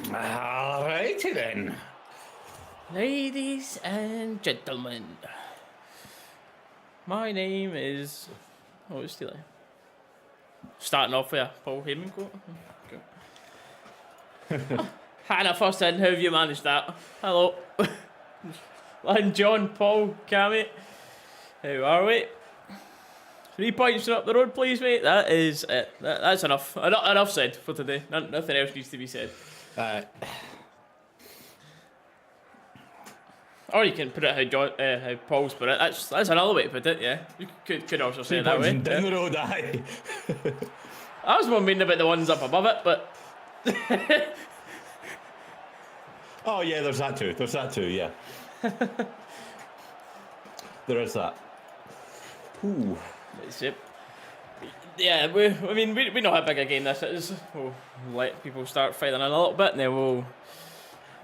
Alrighty then. Ladies and gentlemen, my name is... Oh, it's still starting off with a Paul Heyman quote. Okay. Hannah first in, how have you managed that? Hello. And John, Paul, Cammy, how are we? 3 points up the road, please, mate. That is it. That's enough. Enough said for today. Nothing else needs to be said. Or you can put it how Paul's put it. That's another way to put it, yeah. You could also say it that way. Down the road, aye. I was more meaning about the ones up above it, but... Oh, yeah, there's that too, yeah. There is that. Ooh. Yeah, we know how big a game this is. We'll let people start fighting in a little bit, and then we'll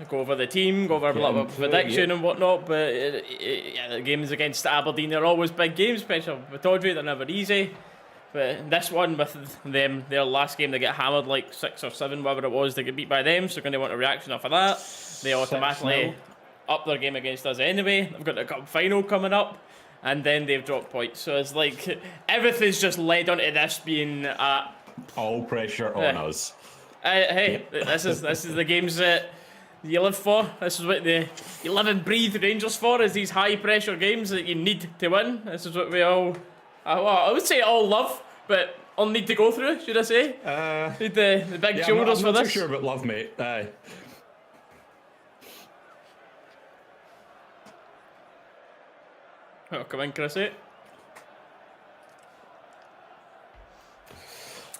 go over the team, go over a little bit of prediction and whatnot. But the games against Aberdeen are always big games, especially with Audrey. They're never easy. But this one, with them, their last game, they get hammered like 6 or 7, whatever it was. They get beat by them, so they're going to want a reaction off of that. They automatically up their game against us anyway. They've got the cup final coming up, and then they've dropped points. So it's like everything's just led onto this being all pressure on us. Hey, this is the games that you live for. This is what you live and breathe Rangers for, is these high pressure games that you need to win. This is what we all, I would say all love, but all need to go through, should I say? Need the big shoulders for this. I'm not too sure about love, mate. Aye. Oh, come in, Chrissy.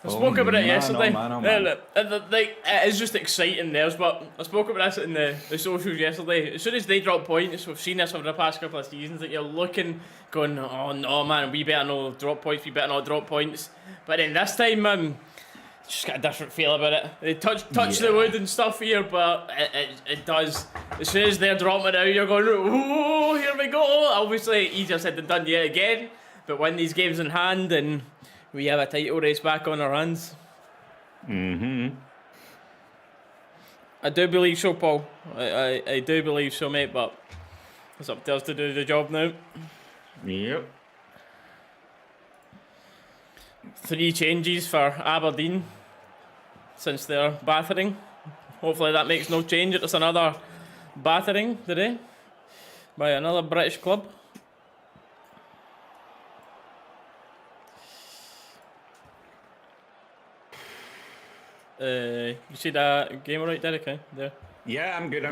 I spoke about it yesterday. It is just exciting there, but I spoke about this in the socials yesterday. As soon as they drop points, we've seen this over the past couple of seasons, that you're looking, going, oh no man, we better not drop points, we better not drop points. But then this time, just got a different feel about it. They touch the wood and stuff here, but it does. As soon as they're dropping it out, you're going, oh, here we go. Obviously, easier said than done yet again, but win these games in hand and we have a title race back on our hands. I do believe so, Paul. I do believe so, mate, but it's up to us to do the job now. Yep. 3 changes for Aberdeen since their battering. Hopefully that makes no change. It's another battering today by another British club. You see that game right, Derek? There. Yeah, I'm good.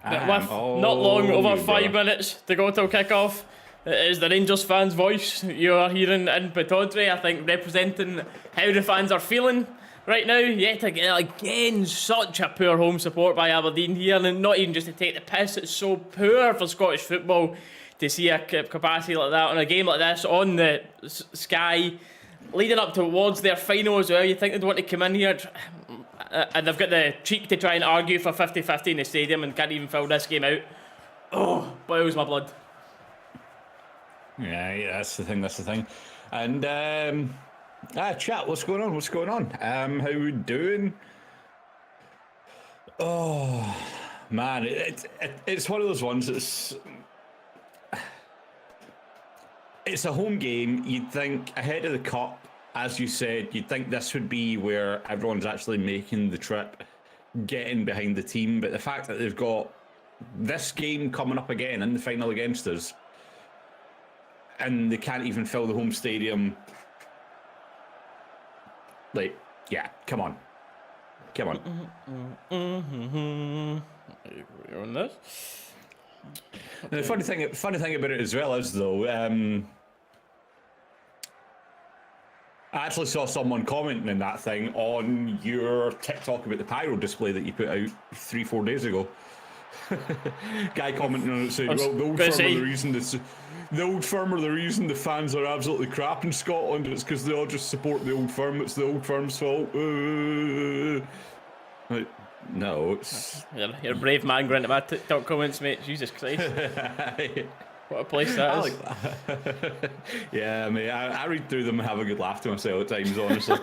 With not long over 5 minutes to go till kick-off, it is the Rangers fans' voice you are hearing in Pittodrie, I think, representing how the fans are feeling right now. Yet again, such a poor home support by Aberdeen here, and not even just to take the piss, it's so poor for Scottish football to see a capacity like that on a game like this on the Sky, leading up towards their final as well. You think they'd want to come in here, and they've got the cheek to try and argue for 50-50 in the stadium and can't even fill this game out. Oh, boils my blood. Yeah, that's the thing. And, chat, what's going on? How we doing? Oh, man, it's one of those ones that's... It's a home game. You'd think ahead of the cup, as you said, you'd think this would be where everyone's actually making the trip, getting behind the team. But the fact that they've got this game coming up again in the final against us, and they can't even fill the home stadium, like, yeah, come on. You're on this? And the funny thing about it as well is, though, I actually saw someone commenting in that thing on your TikTok about the pyro display that you put out 3-4 days ago. Guy commenting on it saying, well, the old firm are the reason the fans are absolutely crap in Scotland. It's because they all just support the old firm. It's the old firm's fault. Like, no, it's... You're a brave man going to my TikTok comments, mate. Jesus Christ. What a place that I is. like that. Yeah, mate. I read through them and have a good laugh to myself at times, honestly.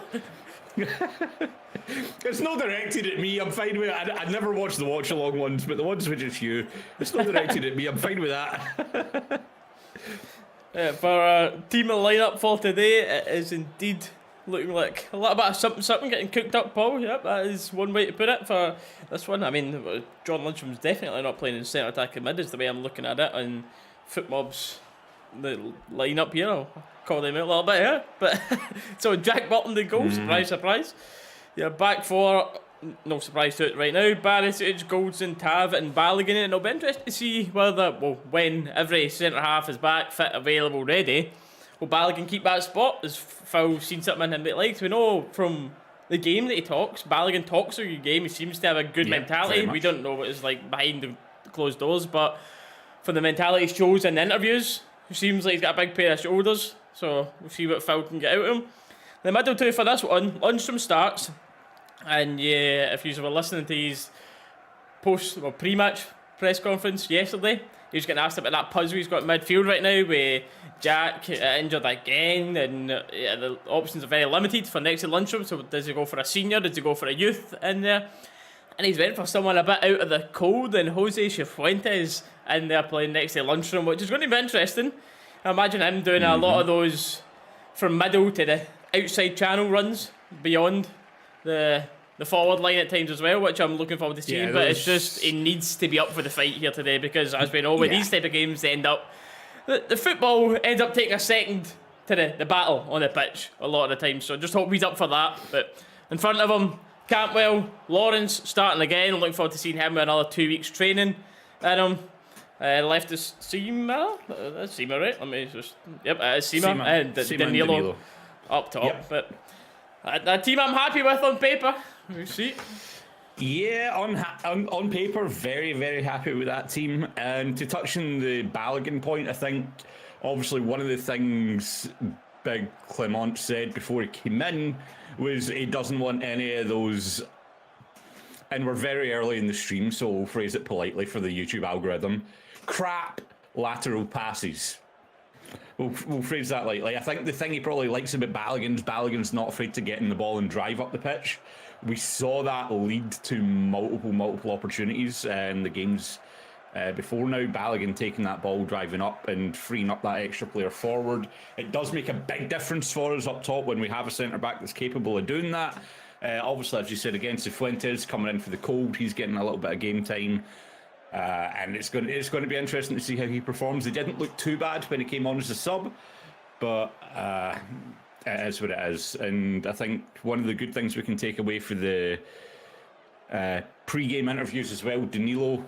It's not directed at me. I'm fine with it. I never watch the watch along ones, but the ones with just you, it's not directed at me. I'm fine with that. For our team and lineup for today, it is indeed looking like a little bit of something getting cooked up, Paul. Yep, that is one way to put it for this one. I mean, John Luncham's definitely not playing in centre attacking mid, is the way I'm looking at it. And Footmob's the lineup here, I'll call them out a little bit here. But so Jack Button the goal, surprise, surprise. Yeah, back four, no surprise to it right now. Barisic, Goldson, Tav, and Balogun. And it'll be interesting to see when every centre half is back, fit, available, ready. Will Balogun keep that spot? Has Phil seen something in him that he likes? We know from the game that he talks. Balogun talks a good game. He seems to have a good mentality. We don't know what it's like behind the closed doors, but for the mentality he shows in the interviews, he seems like he's got a big pair of shoulders. So we'll see what Phil can get out of him. The middle two for this one, Lundstram starts. And yeah, if you were listening to his pre-match press conference yesterday, he was getting asked about that puzzle he's got in midfield right now with Jack injured again, and the options are very limited for next to Lundstram. So does he go for a senior? Does he go for a youth in there? And he's went for someone a bit out of the cold, and Jose Cifuentes in there playing next to Lundstram, which is going to be interesting. I imagine him doing a lot of those from middle to the outside channel runs beyond the forward line at times as well, which I'm looking forward to seeing. But it's just he needs to be up for the fight here today, because as we know, with these type of games, they end up the football ends up taking a second to the battle on the pitch a lot of the time. So just hope he's up for that. But in front of him, Cantwell, Lawrence starting again. I'm looking forward to seeing him with another 2 weeks training in him. Left is Seema. That's Seema, right? Let me just. Yep, it's Seema. And Danilo up top. Yep. But a team I'm happy with on paper. We'll see. Yeah, on paper, very, very happy with that team. And to touch on the Balogun point, I think obviously one of the things Big Clement said before he came in was he doesn't want any of those, and we're very early in the stream, so we'll phrase it politely for the YouTube algorithm, crap lateral passes. We'll phrase that lightly. I think the thing he probably likes about Balogun's not afraid to get in the ball and drive up the pitch. We saw that lead to multiple opportunities in the games before now. Balogun taking that ball, driving up and freeing up that extra player forward. It does make a big difference for us up top when we have a centre-back that's capable of doing that. Obviously, as you said, against Cifuentes coming in for the cold, he's getting a little bit of game time. And it's going to be interesting to see how he performs. He didn't look too bad when he came on as a sub, but it is what it is. And I think one of the good things we can take away for the pre-game interviews as well, Danilo,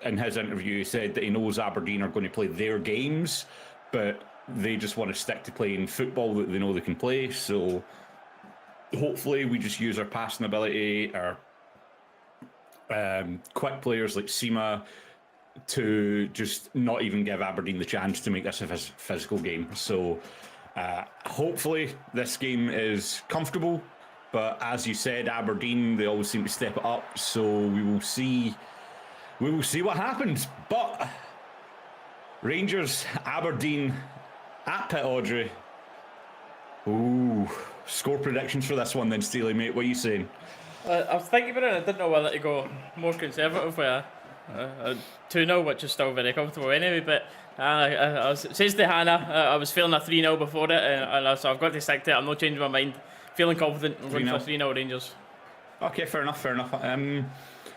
in his interview, said that he knows Aberdeen are going to play their games, but they just want to stick to playing football that they know they can play. So hopefully we just use our passing ability, our quick players like Seema, to just not even give Aberdeen the chance to make this a physical game. So hopefully this game is comfortable, but as you said, Aberdeen, they always seem to step it up, so we will see what happens. But Rangers, Aberdeen at Pit Audrey. Ooh, score predictions for this one then, Steely, mate. What are you saying? I was thinking about it, and I didn't know whether to go more conservative with a 2-0, which is still very comfortable anyway, but I was, says to Hannah, I was feeling a 3-0 before it, and so I've got to stick to it. I'm not changing my mind. Feeling confident, I'm going for 3-0 Rangers. Okay, fair enough.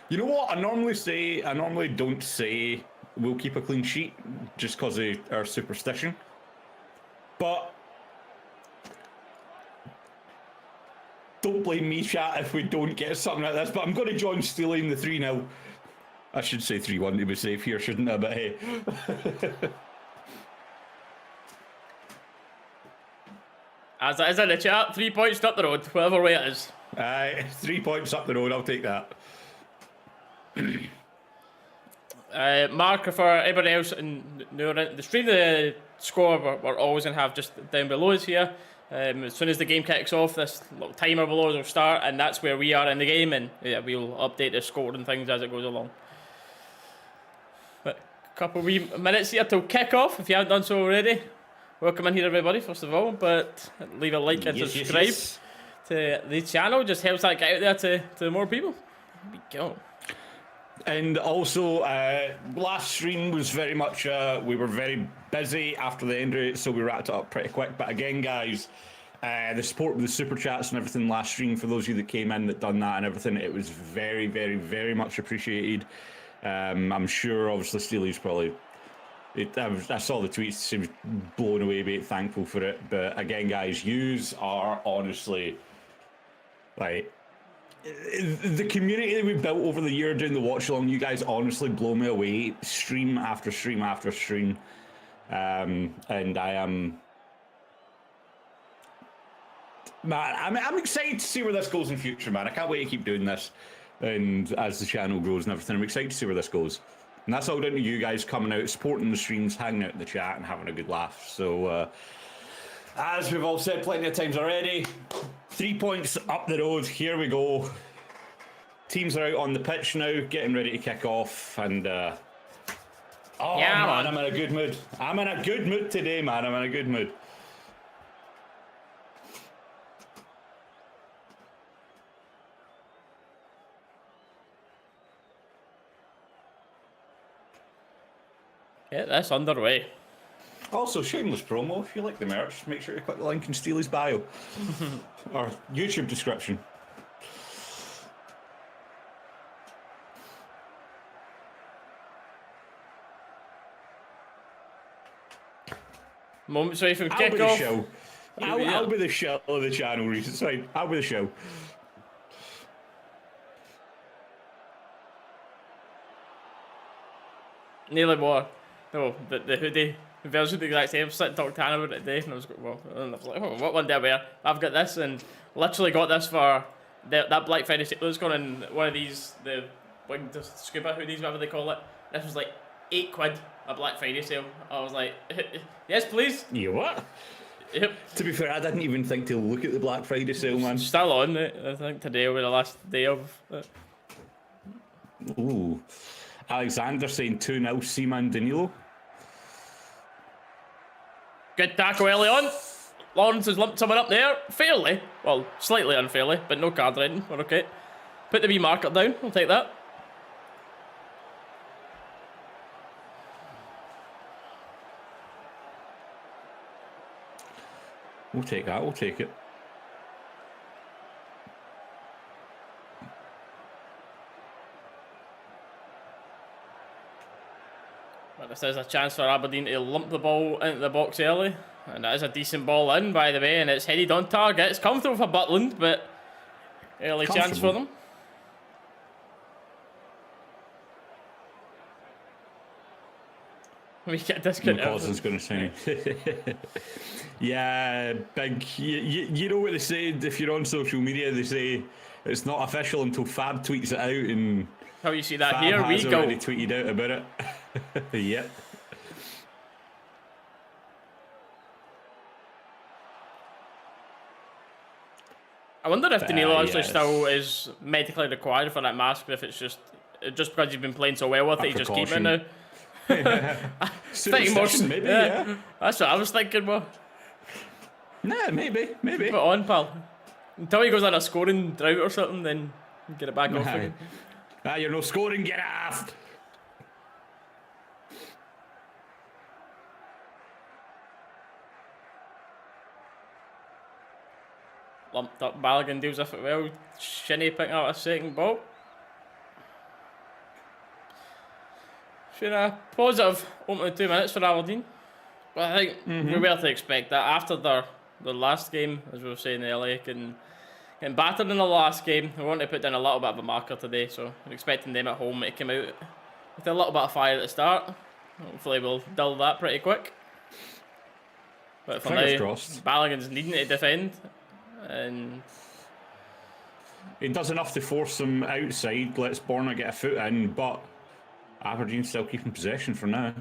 You know what? I normally don't say we'll keep a clean sheet just because of our superstition, but don't blame me, chat, if we don't get something like this. But I'm going to join Steely in the 3-0. I should say 3-1 to be safe here, shouldn't I? But hey. As it is in the chat, 3 points up the road, whatever way it is. 3 points up the road, I'll take that. Mark, for everybody else in the stream, the score we're always going to have just down below us here. As soon as the game kicks off, this little timer below us will start, and that's where we are in the game, and we'll update the score and things as it goes along. But couple wee minutes here till kick-off, if you haven't done so already. Welcome in here, everybody, first of all, but leave a like and subscribe to the channel. Just helps that get out there to more people. Here we go. And also, last stream was very much, we were very busy after the end of it, so we wrapped it up pretty quick. But again, guys, the support with the super chats and everything last stream, for those of you that came in that done that and everything, it was very, very, very much appreciated. I'm sure, obviously, Steely's probably... I saw the tweets, she was blown away, mate, thankful for it. But again, guys, yous are honestly, like... The community that we've built over the year doing the watch along, you guys honestly blow me away, stream after stream after stream. And I am... Man, I'm excited to see where this goes in future, man. I can't wait to keep doing this. And as the channel grows and everything, I'm excited to see where this goes. And that's all down to you guys coming out, supporting the streams, hanging out in the chat and having a good laugh. So, as we've all said plenty of times already, 3 points up the road. Here we go. Teams are out on the pitch now, getting ready to kick off. And, oh, yeah, man, I'm in a good mood. I'm in a good mood today, man. I'm in a good mood. Yeah, that's underway. Also, shameless promo, if you like the merch, make sure to click the link in Steely's bio. Or YouTube description. Moments away from kickoff. I'll be the show of the channel, Reece. It's fine. I'll be the show. Nearly more. No, the hoodie version, the exact same. I was talking to Hannah about it today, and I was like, oh, what one did I wear? I've got this, and literally got this for that Black Friday sale. It was going in one of these, the winged scuba hoodies, whatever they call it. This was like £8 a Black Friday sale. I was like, yes, please. You what? Yep. To be fair, I didn't even think to look at the Black Friday sale, man. Still on it. I think today will be the last day of it. Ooh. Alexander saying 2-0 CMON Danilo. Good tackle early on. Lawrence has lumped someone up there. Fairly. Well, slightly unfairly, but no card riding. We're okay. Put the wee marker down. I'll take that. We'll take that. We'll take it. This is a chance for Aberdeen to lump the ball into the box early, and that is a decent ball in, by the way, and it's headed on target. It's comfortable for Butland, but early chance for them. We get a discount. Causing's going to say. Yeah, big. You know what they say, if you're on social media, they say it's not official until Fab tweets it out, and how you see that Fab here? has We go. already tweeted out about it. Yep. I wonder if Danilo actually still is medically required for that mask, or if it's just because you've been playing so well with it, you just keep it now. Maybe, yeah. That's what I was thinking, well. Nah, maybe. Put it on, pal. Until he goes on a scoring drought or something, then get it back off again. You're no scoring, get off! Lumped up Balogun deals with it well. Shinny picking up a second ball. Sure, a positive opening 2 minutes for Aberdeen. But I think we were to expect that after their last game, as we were saying earlier, getting battered in the last game. We want to put down a little bit of a marker today, so we're expecting them at home to come out with a little bit of fire at the start. Hopefully we'll dull that pretty quick. But for now, Balogun's needing to defend. And he does enough to force them outside, lets Borna get a foot in, but Aberdeen still keeping possession for now.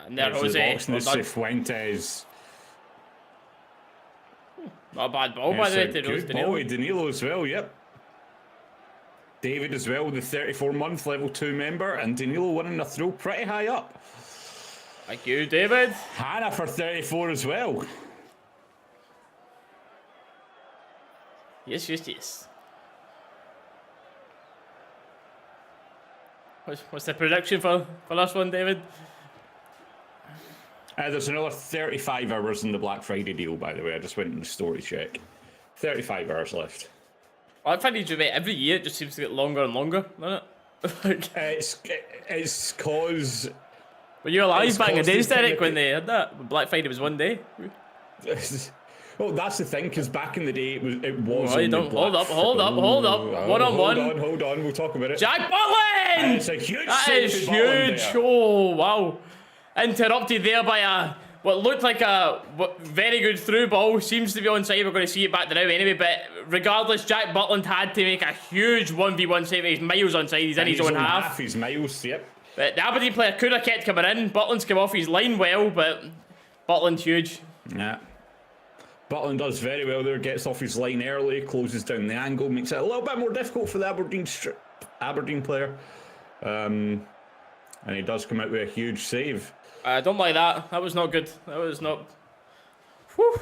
And there Jose. Fuentes. Not a bad ball, by the way, to Good ball to Danilo as well, yep. David as well, the 34-month level 2 member, and Danilo winning a throw pretty high up. Thank you, David. Hannah for 34 as well. Yes. What's the prediction for this one, David? There's another 35 hours in the Black Friday deal, by the way. I just went in the store to check. 35 hours left. Black Friday every year, it just seems to get longer and longer, doesn't it? It's cause... Were you alive back in the days, Derek, when they had that? Black Friday was one day. Well, that's the thing, because back in the day it was. Hold up. One on one. Hold on. We'll talk about it. Jack Butland. It's a huge. That is huge. Oh wow! Interrupted there by what looked like a very good through ball. Seems to be onside. We're going to see it back there now anyway. But regardless, Jack Butland had to make a huge 1v1 save. He's miles onside. He's in his own half. He's miles. Yep. But the Aberdeen player could have kept coming in. Butland's come off his line well, but Butland huge. Yeah. Butland does very well there, gets off his line early, closes down the angle, makes it a little bit more difficult for the Aberdeen player. And he does come out with a huge save. I don't like that. That was not good. That was not... Whew.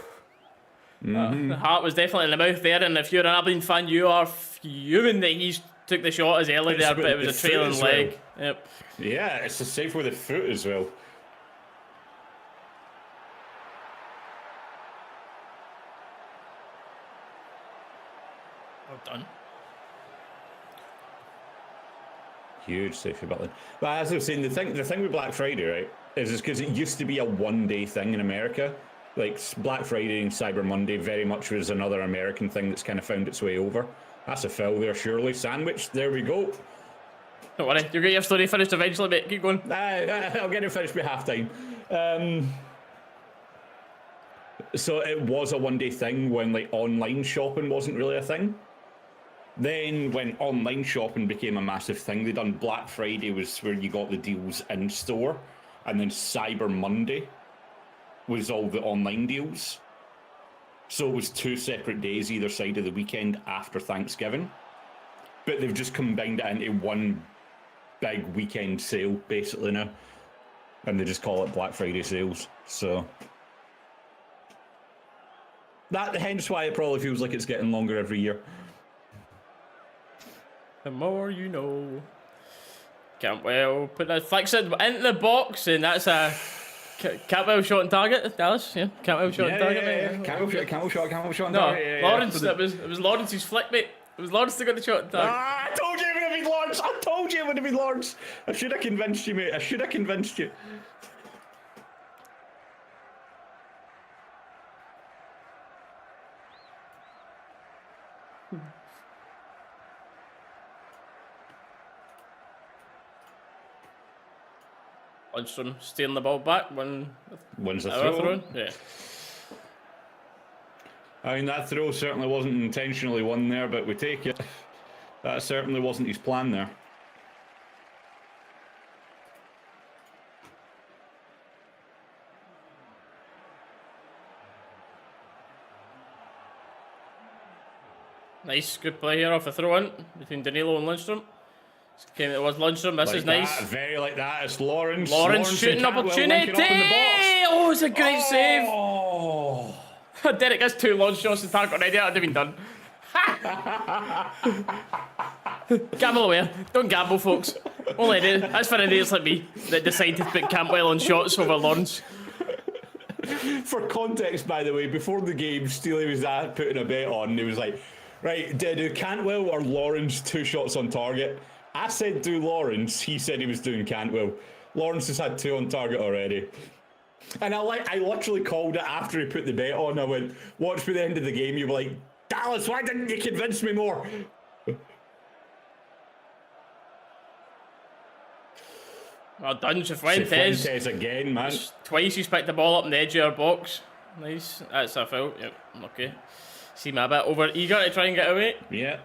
The heart was definitely in the mouth there, and if you're an Aberdeen fan, you are fuming that he took the shot as early there, but it was a trailing leg. Well. Yep. Yeah, it's a save with the foot as well. Well done. Huge save for Butland. But as I was saying, the thing with Black Friday, right, is because it used to be a one-day thing in America. Like Black Friday and Cyber Monday very much was another American thing that's kind of found its way over. That's a foul there, surely. Sandwich, there we go. Don't worry, you'll get your story finished eventually, mate. Keep going. I'll get it finished by half-time. So it was a one-day thing when like online shopping wasn't really a thing. Then when online shopping became a massive thing, they done Black Friday was where you got the deals in store, and then Cyber Monday was all the online deals. So it was 2 separate days either side of the weekend after Thanksgiving. But they've just combined it into one big weekend sale basically now. And they just call it Black Friday sales. So hence why it probably feels like it's getting longer every year. The more you know. Cantwell put that flicks it into the box, and that's a Cantwell shot on target. Dalus, yeah, Cantwell shot on target. Yeah. Cantwell shot on no, target. Yeah, Lawrence, it was Lawrence's flick, mate. It was Lawrence that got the shot on target. I told you it would have been Lawrence. I told you it would have been Lawrence. I should have convinced you, mate. I should have convinced you. Lundstrom stealing the ball back when wins the throw. Yeah. I mean, that throw certainly wasn't intentionally won there, but we take it. That certainly wasn't his plan there. Nice, good play here off the throw-in between Danilo and Lundstrom. It was Lundstrom, this like is nice. Very like that, it's Lawrence. Lawrence shooting opportunity! Oh, it's a great save! Derek has 2 launch shots to target already, that would have been done. Gamble away. Don't gamble, folks. Only do. That's for idiots like me that decide to put Campbell on shots over Lawrence. For context, by the way, before the game, Steely was putting a bet on, and he was like, right, do Cantwell or Lawrence 2 shots on target? I said do Lawrence, he said he was doing Cantwell. Lawrence has had 2 on target already. And I literally called it after he put the bet on. I went, watch me the end of the game, you were like, Dallas, why didn't you convince me more? Well done, Cifuentes. Cifuentes again, man. Twice he's picked the ball up in the edge of our box. Nice. That's a foul. Yep, okay. Seem a bit over eager to try and get away. Yeah.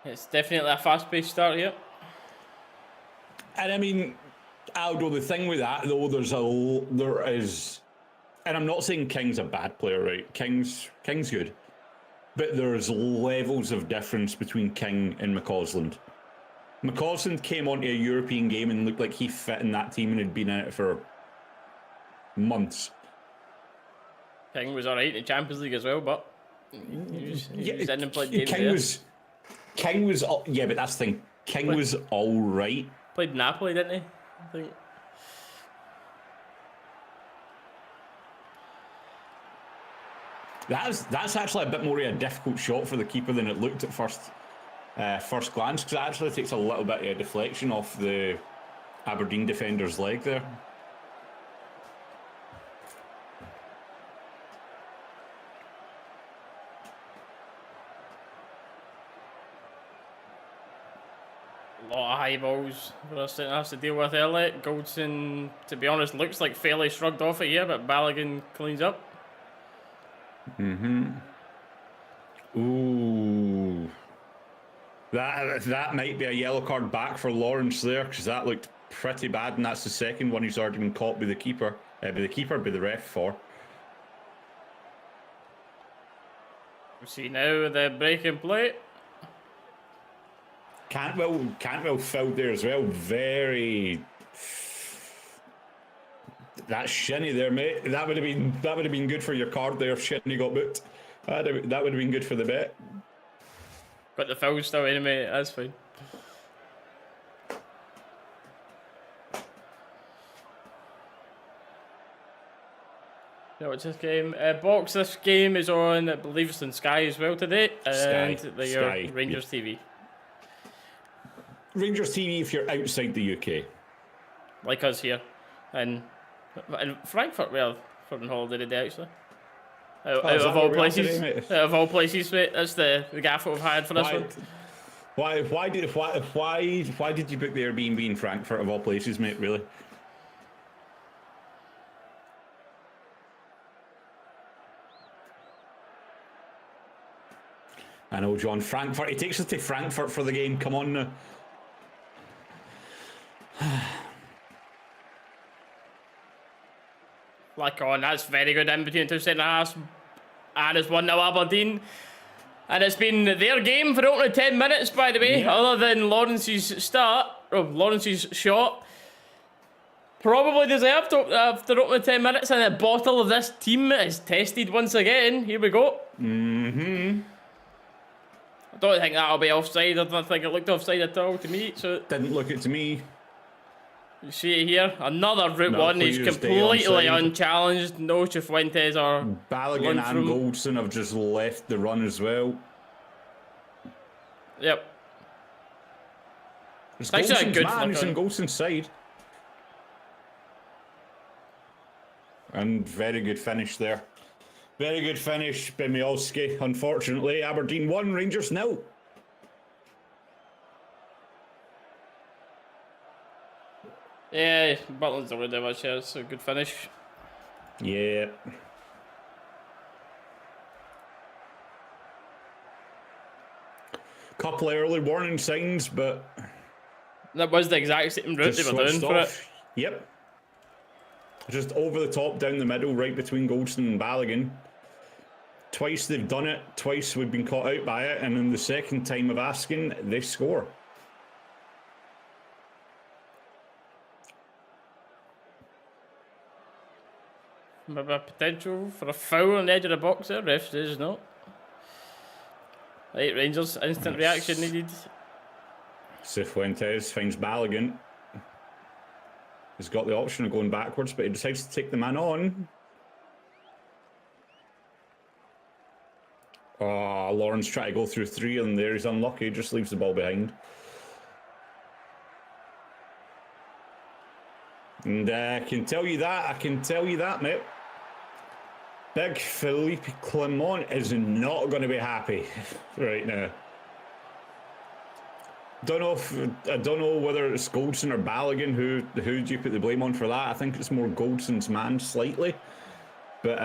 It's definitely a fast-paced start here. And I mean, Aldo, the thing with that though, there is, and I'm not saying King's a bad player, right? King's good, but there's levels of difference between King and McCausland. McCausland came onto a European game and looked like he fit in that team and had been in it for months. King was alright in the Champions League as well, but he was in and played games King was, yeah, but that's the thing. King was all right. Played Napoli, didn't he? I think. That's actually a bit more of a difficult shot for the keeper than it looked at first glance, because it actually takes a little bit of a deflection off the Aberdeen defender's leg there. A lot of high balls for us to have to deal with early. Goldson, to be honest, looks like fairly shrugged off it here, but Balogun cleans up. Ooh. That might be a yellow card back for Lawrence there, because that looked pretty bad, and that's the second one he's already been caught by the keeper. By the ref for. We see now the break in play. Cantwell fouled there as well. Very. That's Shinnie there, mate. That would have been good for your card there if Shinnie got booked. That would have been good for the bet. Got the foul still anyway, that's fine. Yeah, what's this game? Box, this game is on, I believe it's on Sky as well today. And Sky. Rangers TV. Rangers TV if you're outside the UK. Like us here. And Frankfurt, well, for on holiday today actually. Out of all places. Out of all places, mate. That's the gaffer we've hired for this one. Why did you book the Airbnb in Frankfurt of all places, mate, really? I know, John. Frankfurt. He takes us to Frankfurt for the game. Come on now. Like on, that's very good in between two centre halves. And it's 1-0 Aberdeen. And it's been their game for only 10 minutes, by the way, other than Lawrence's Lawrence's shot. Probably deserved after opening 10 minutes, and the bottle of this team is tested once again. Here we go. I don't think that'll be offside. I don't think it looked offside at all to me. So didn't look it to me. You see it here. Another route one. He's completely unchallenged. No Cifuentes or Balogun and Goldson have just left the run as well. Yep. It's actually a good man. He's on Goldson's side. And very good finish there. Very good finish by Miolski. Unfortunately, Aberdeen 1, Rangers 0. Yeah, Butland's not really doing much here. It's a good finish. Yeah. Couple of early warning signs, but that was the exact same route they were doing for it. Yep. Just over the top, down the middle, right between Goldson and Balogun. Twice they've done it, twice we've been caught out by it, and in the second time of asking, they score. Maybe a potential for a foul on the edge of the box there. Ref says no. Right, Rangers, instant reaction needed. Cifuentes finds Balogun. He's got the option of going backwards, but he decides to take the man on. Oh, Lawrence trying to go through three, and there he's unlucky, just leaves the ball behind. And I can tell you that, mate. Big Philippe Clement is not going to be happy right now. I don't know whether it's Goldson or Balogun. Who do you put the blame on for that? I think it's more Goldson's man slightly. But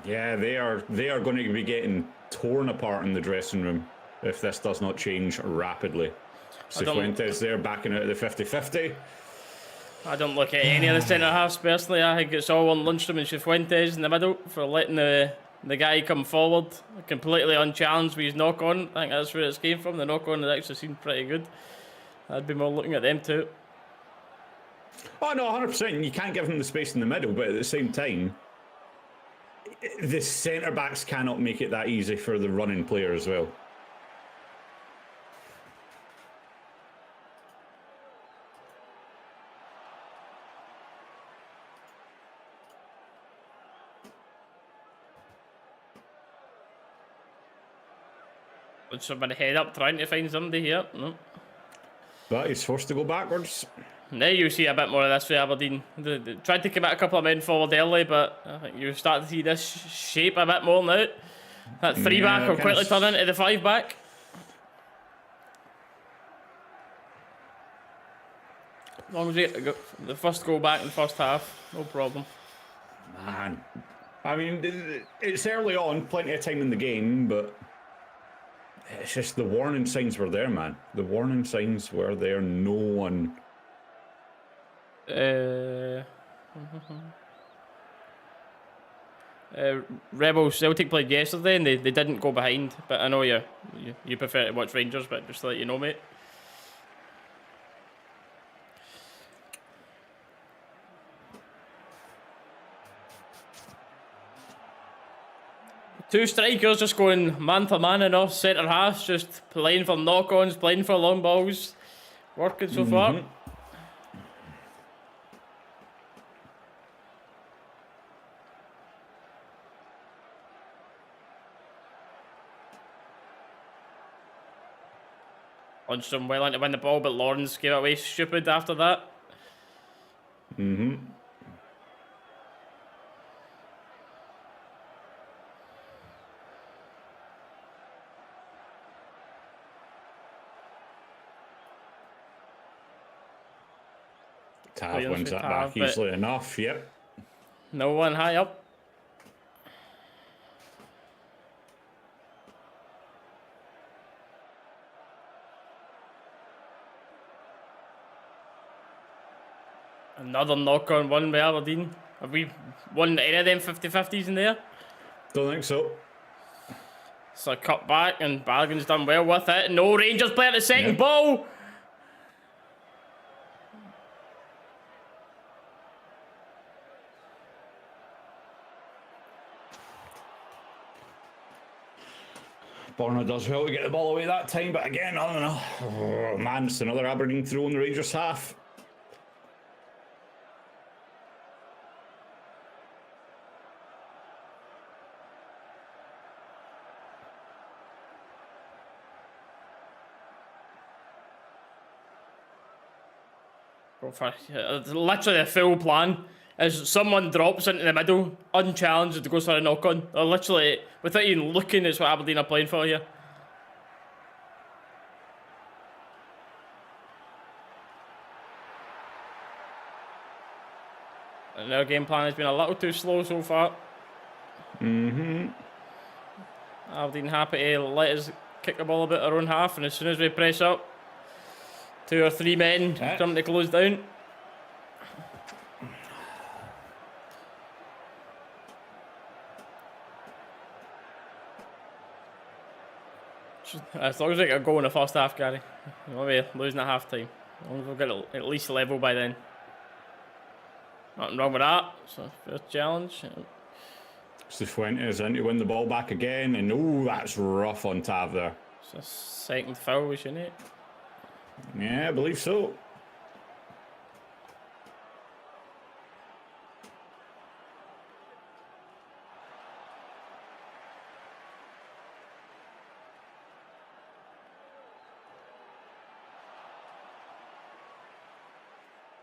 yeah, they are going to be getting torn apart in the dressing room if this does not change rapidly. Cifuentes there backing out of the 50-50. I don't look at any of the centre halves personally. I think it's all on Lundstram and Cifuentes in the middle for letting the guy come forward completely unchallenged with his knock on. I think that's where it's came from. The knock on has actually seemed pretty good. I'd be more looking at them too. Oh no, 100%. You can't give him the space in the middle, but at the same time, the centre backs cannot make it that easy for the running player as well. Somebody head up trying to find somebody here. No. But he's forced to go backwards. Now you see a bit more of this for Aberdeen. They tried to commit a couple of men forward early, but I think you start to see this shape a bit more now. That 3-back will quickly turn into the 5-back. As long as we get the first goal back in the first half, no problem. Man, I mean, it's early on, plenty of time in the game, but it's just the warning signs were there, man. The warning signs were there. No one. Rebels Celtic played yesterday and they didn't go behind, but I know you prefer to watch Rangers, but just to let you know, mate. Two strikers just going man for man in off centre halves, just playing for knock-ons, playing for long balls. Working so far. Lundstram well in to win the ball, but Lawrence gave it away stupid after that. Tav wins that back easily enough, yep. No one high up. Another knock-on one by Aberdeen. Have we won any of them 50-50s in there? Don't think so. So a cut back and Bargain's done well with it. No Rangers player at the second ball. Borna does well to get the ball away that time, but again, I don't know. Oh, man, it's another Aberdeen throw in the Rangers half. Literally a full plan is someone drops into the middle unchallenged and goes for a knock on. Or literally, without even looking, it's what Aberdeen are playing for here. And their game plan has been a little too slow so far. Aberdeen happy to let us kick the ball about our own half, and as soon as we press up, 2 or 3 men come to close down. As long as we get a goal in the first half, Gary, we won't be losing at half time. As long as we'll get at least level by then. Nothing wrong with that. So, first challenge. Cifuentes in to win the ball back again, and oh, that's rough on Tav there. It's a second foul, isn't it? Yeah, I believe so.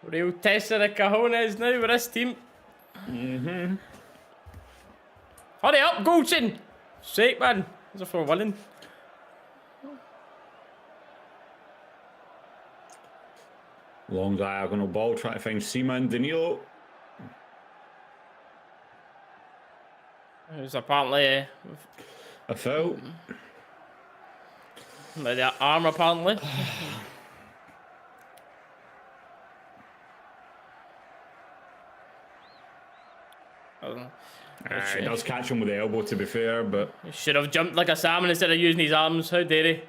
Real test of the cojones now with this team. Hurry up, Goldson! Sake, man. As if we're winning. Long diagonal ball, trying to find CMON, Danilo. There's apparently a foul. By the arm, apparently. He does catch him with the elbow, to be fair, but... He should have jumped like a salmon instead of using his arms. How dare he?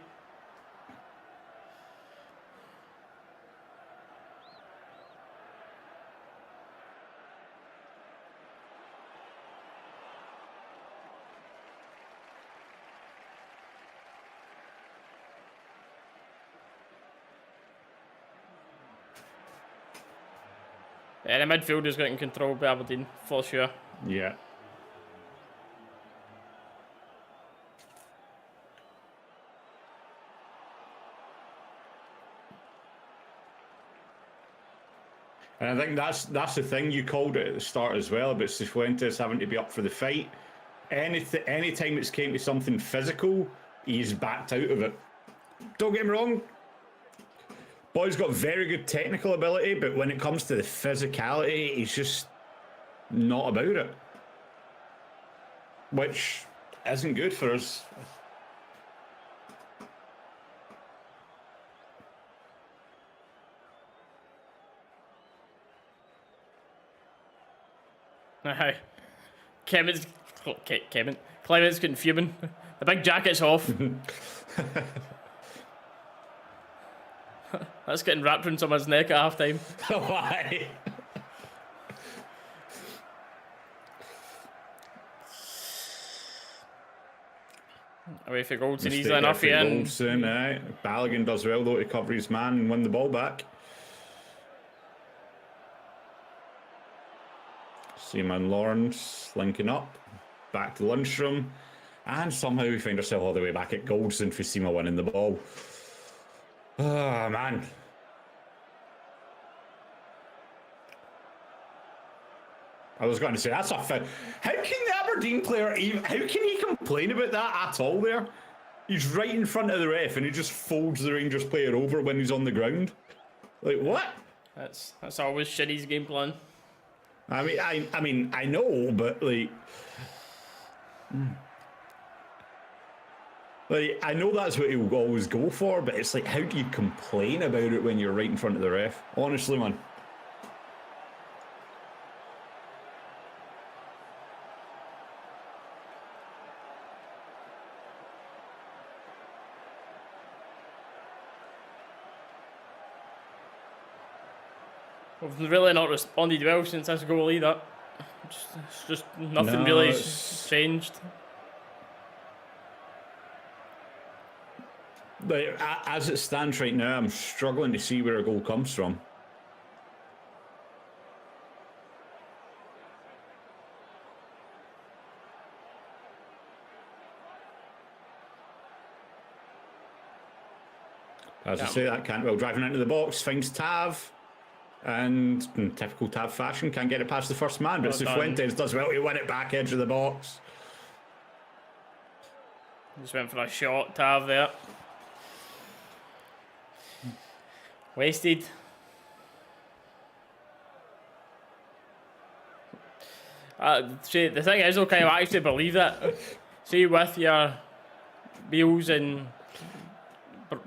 Yeah, the midfielder's getting controlled by Aberdeen, for sure. Yeah. And I think that's the thing you called it at the start as well, about Cifuentes having to be up for the fight. Any time it's came to something physical, he's backed out of it. Don't get me wrong, boy's got very good technical ability, but when it comes to the physicality, he's just not about it. Which isn't good for us. Clement's getting fuming. The big jacket's off. That's getting wrapped around someone's neck at half time. Why? Away for Goldson, easily enough in. Goldson, Balogun does well though to cover his man and win the ball back. CMON Lawrence linking up, back to Lundstrom, and somehow we find ourselves all the way back at Goldson for Sima winning the ball. Oh man. I was going to say, that's a foul. How can the Aberdeen player even, how can he complain about that at all there? He's right in front of the ref and he just folds the Rangers player over when he's on the ground. Like, what? That's always Shitty's game plan. I mean, I know, but like, I know that's what he will always go for, but it's like, how do you complain about it when you're right in front of the ref? Honestly, man. We've really not responded well since this goal either. It's just nothing really changed. Like, as it stands right now, I'm struggling to see where a goal comes from. As I say, that Cantwell driving into the box, finds Tav. And in typical Tav fashion, can't get it past the first man, but Cifuentes does well to win it back edge of the box. Just went for a shot, Tav there. Wasted. See, the thing is, okay, I actually believe that. See, with your Beals and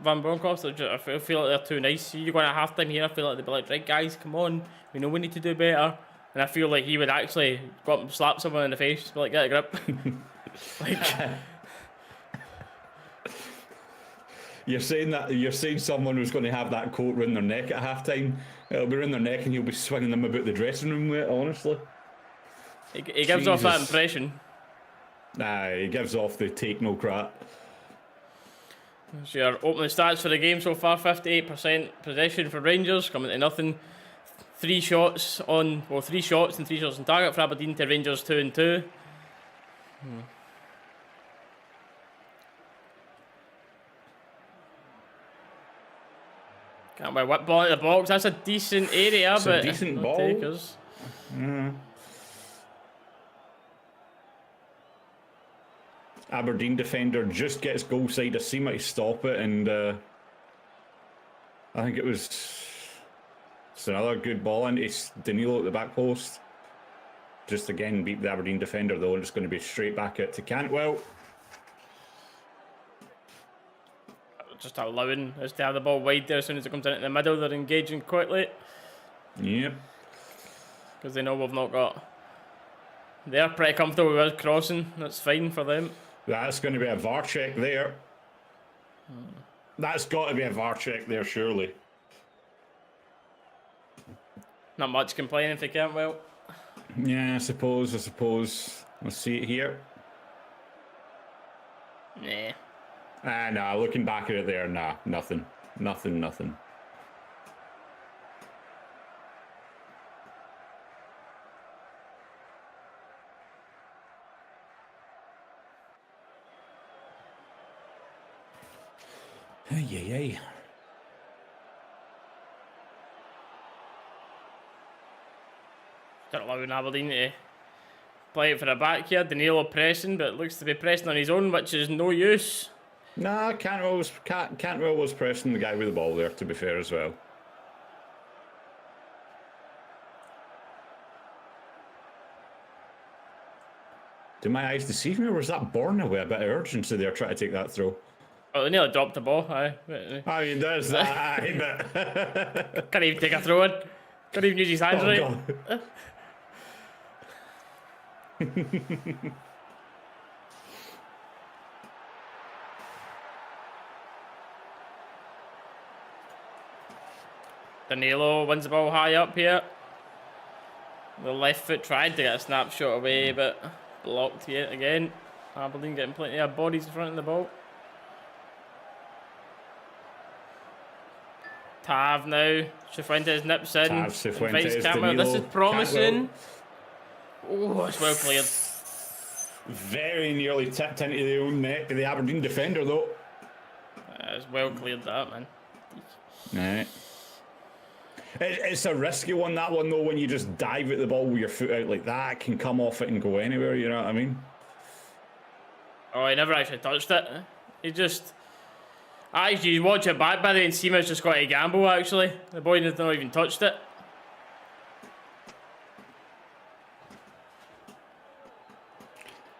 Van Bronckhorst, I feel like they're too nice. See, you're going at half time here, I feel like they'd be like, right guys, come on, we know we need to do better. And I feel like he would actually go up and slap someone in the face, be like, get a grip. Like, you're saying someone was going to have that coat around their neck at half time. It'll be around their neck and he'll be swinging them about the dressing room with it, honestly. He gives off that impression. Nah, he gives off the take no crap. So your opening stats for the game so far, 58% possession for Rangers, coming to nothing. 3 shots and 3 shots on target for Aberdeen to Rangers 2 and 2. Can't be whip ball at the box. That's a decent area, it's but a decent ball. Takers. Aberdeen defender just gets goal side of Sima to stop it, and I think it's another good ball into Danilo at the back post. Just again beat the Aberdeen defender though, and it's going to be straight back out to Cantwell. Just allowing us to have the ball wide there as soon as it comes in at the middle. They're engaging quickly. Yep. Because they know we've not got They're pretty comfortable with crossing. That's fine for them. That's going to be a VAR check there. That's got to be a VAR check there, surely. Not much complaining if they can't, well. Yeah, I suppose. Let's see it here. Nah. Nah, looking back at it there, nah, nothing. Ay. Not allowing Aberdeen to play it for a back here. Danilo pressing, but looks to be pressing on his own, which is no use. Nah, Cantwell was pressing the guy with the ball there, to be fair as well. Did my eyes deceive me, or was that Borna with a bit of urgency there trying to take that throw? Oh, they nearly dropped the ball, aye. I mean, there's that, but... Can't even take a throw in. Can't even use his hands right. God. Danilo wins the ball high up here. The left foot tried to get a snapshot away, but blocked yet again. Aberdeen getting plenty of bodies in front of the ball. Tav now. Cifuentes nips in. Invites camera. This is promising. Oh, it's well cleared. Very nearly tipped into the own net of the Aberdeen defender, though. It's well cleared, that, man. Right. It's a risky one, that one, though, when you just dive at the ball with your foot out like that. It can come off it and go anywhere, you know what I mean? Oh, he never actually touched it. He just... Actually, you watch it back by the way, and CMON's just got to gamble, actually. The boy has not even touched it.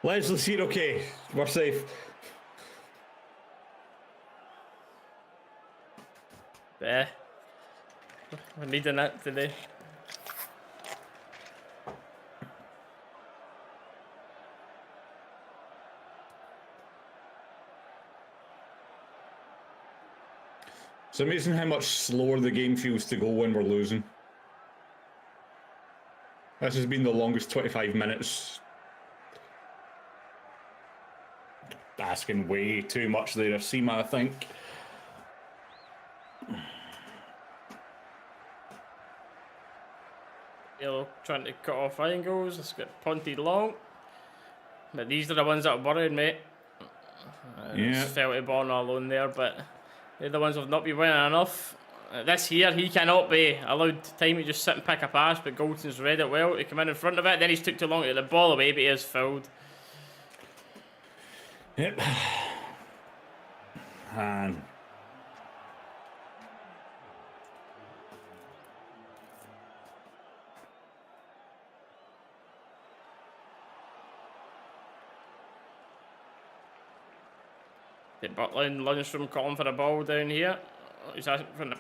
Leslie Seed, okay. We're safe. Yeah. We're needing that today. It's amazing how much slower the game feels to go when we're losing. This has been the longest 25 minutes. Asking way too much there of Seema, I think. Yellow trying to cut off angles. Let's get punted long. But these are the ones that are worried, mate. Yeah. Just fell to Borna alone there, but they're the ones who have not been winning enough. This here, he cannot be allowed time to just sit and pick a pass, but Goldson's read it well to come in front of it. Then he's took too long to get the ball away, but he is fouled. Yep. And Butler and Lundstrom calling for the ball down here. He's asking for the...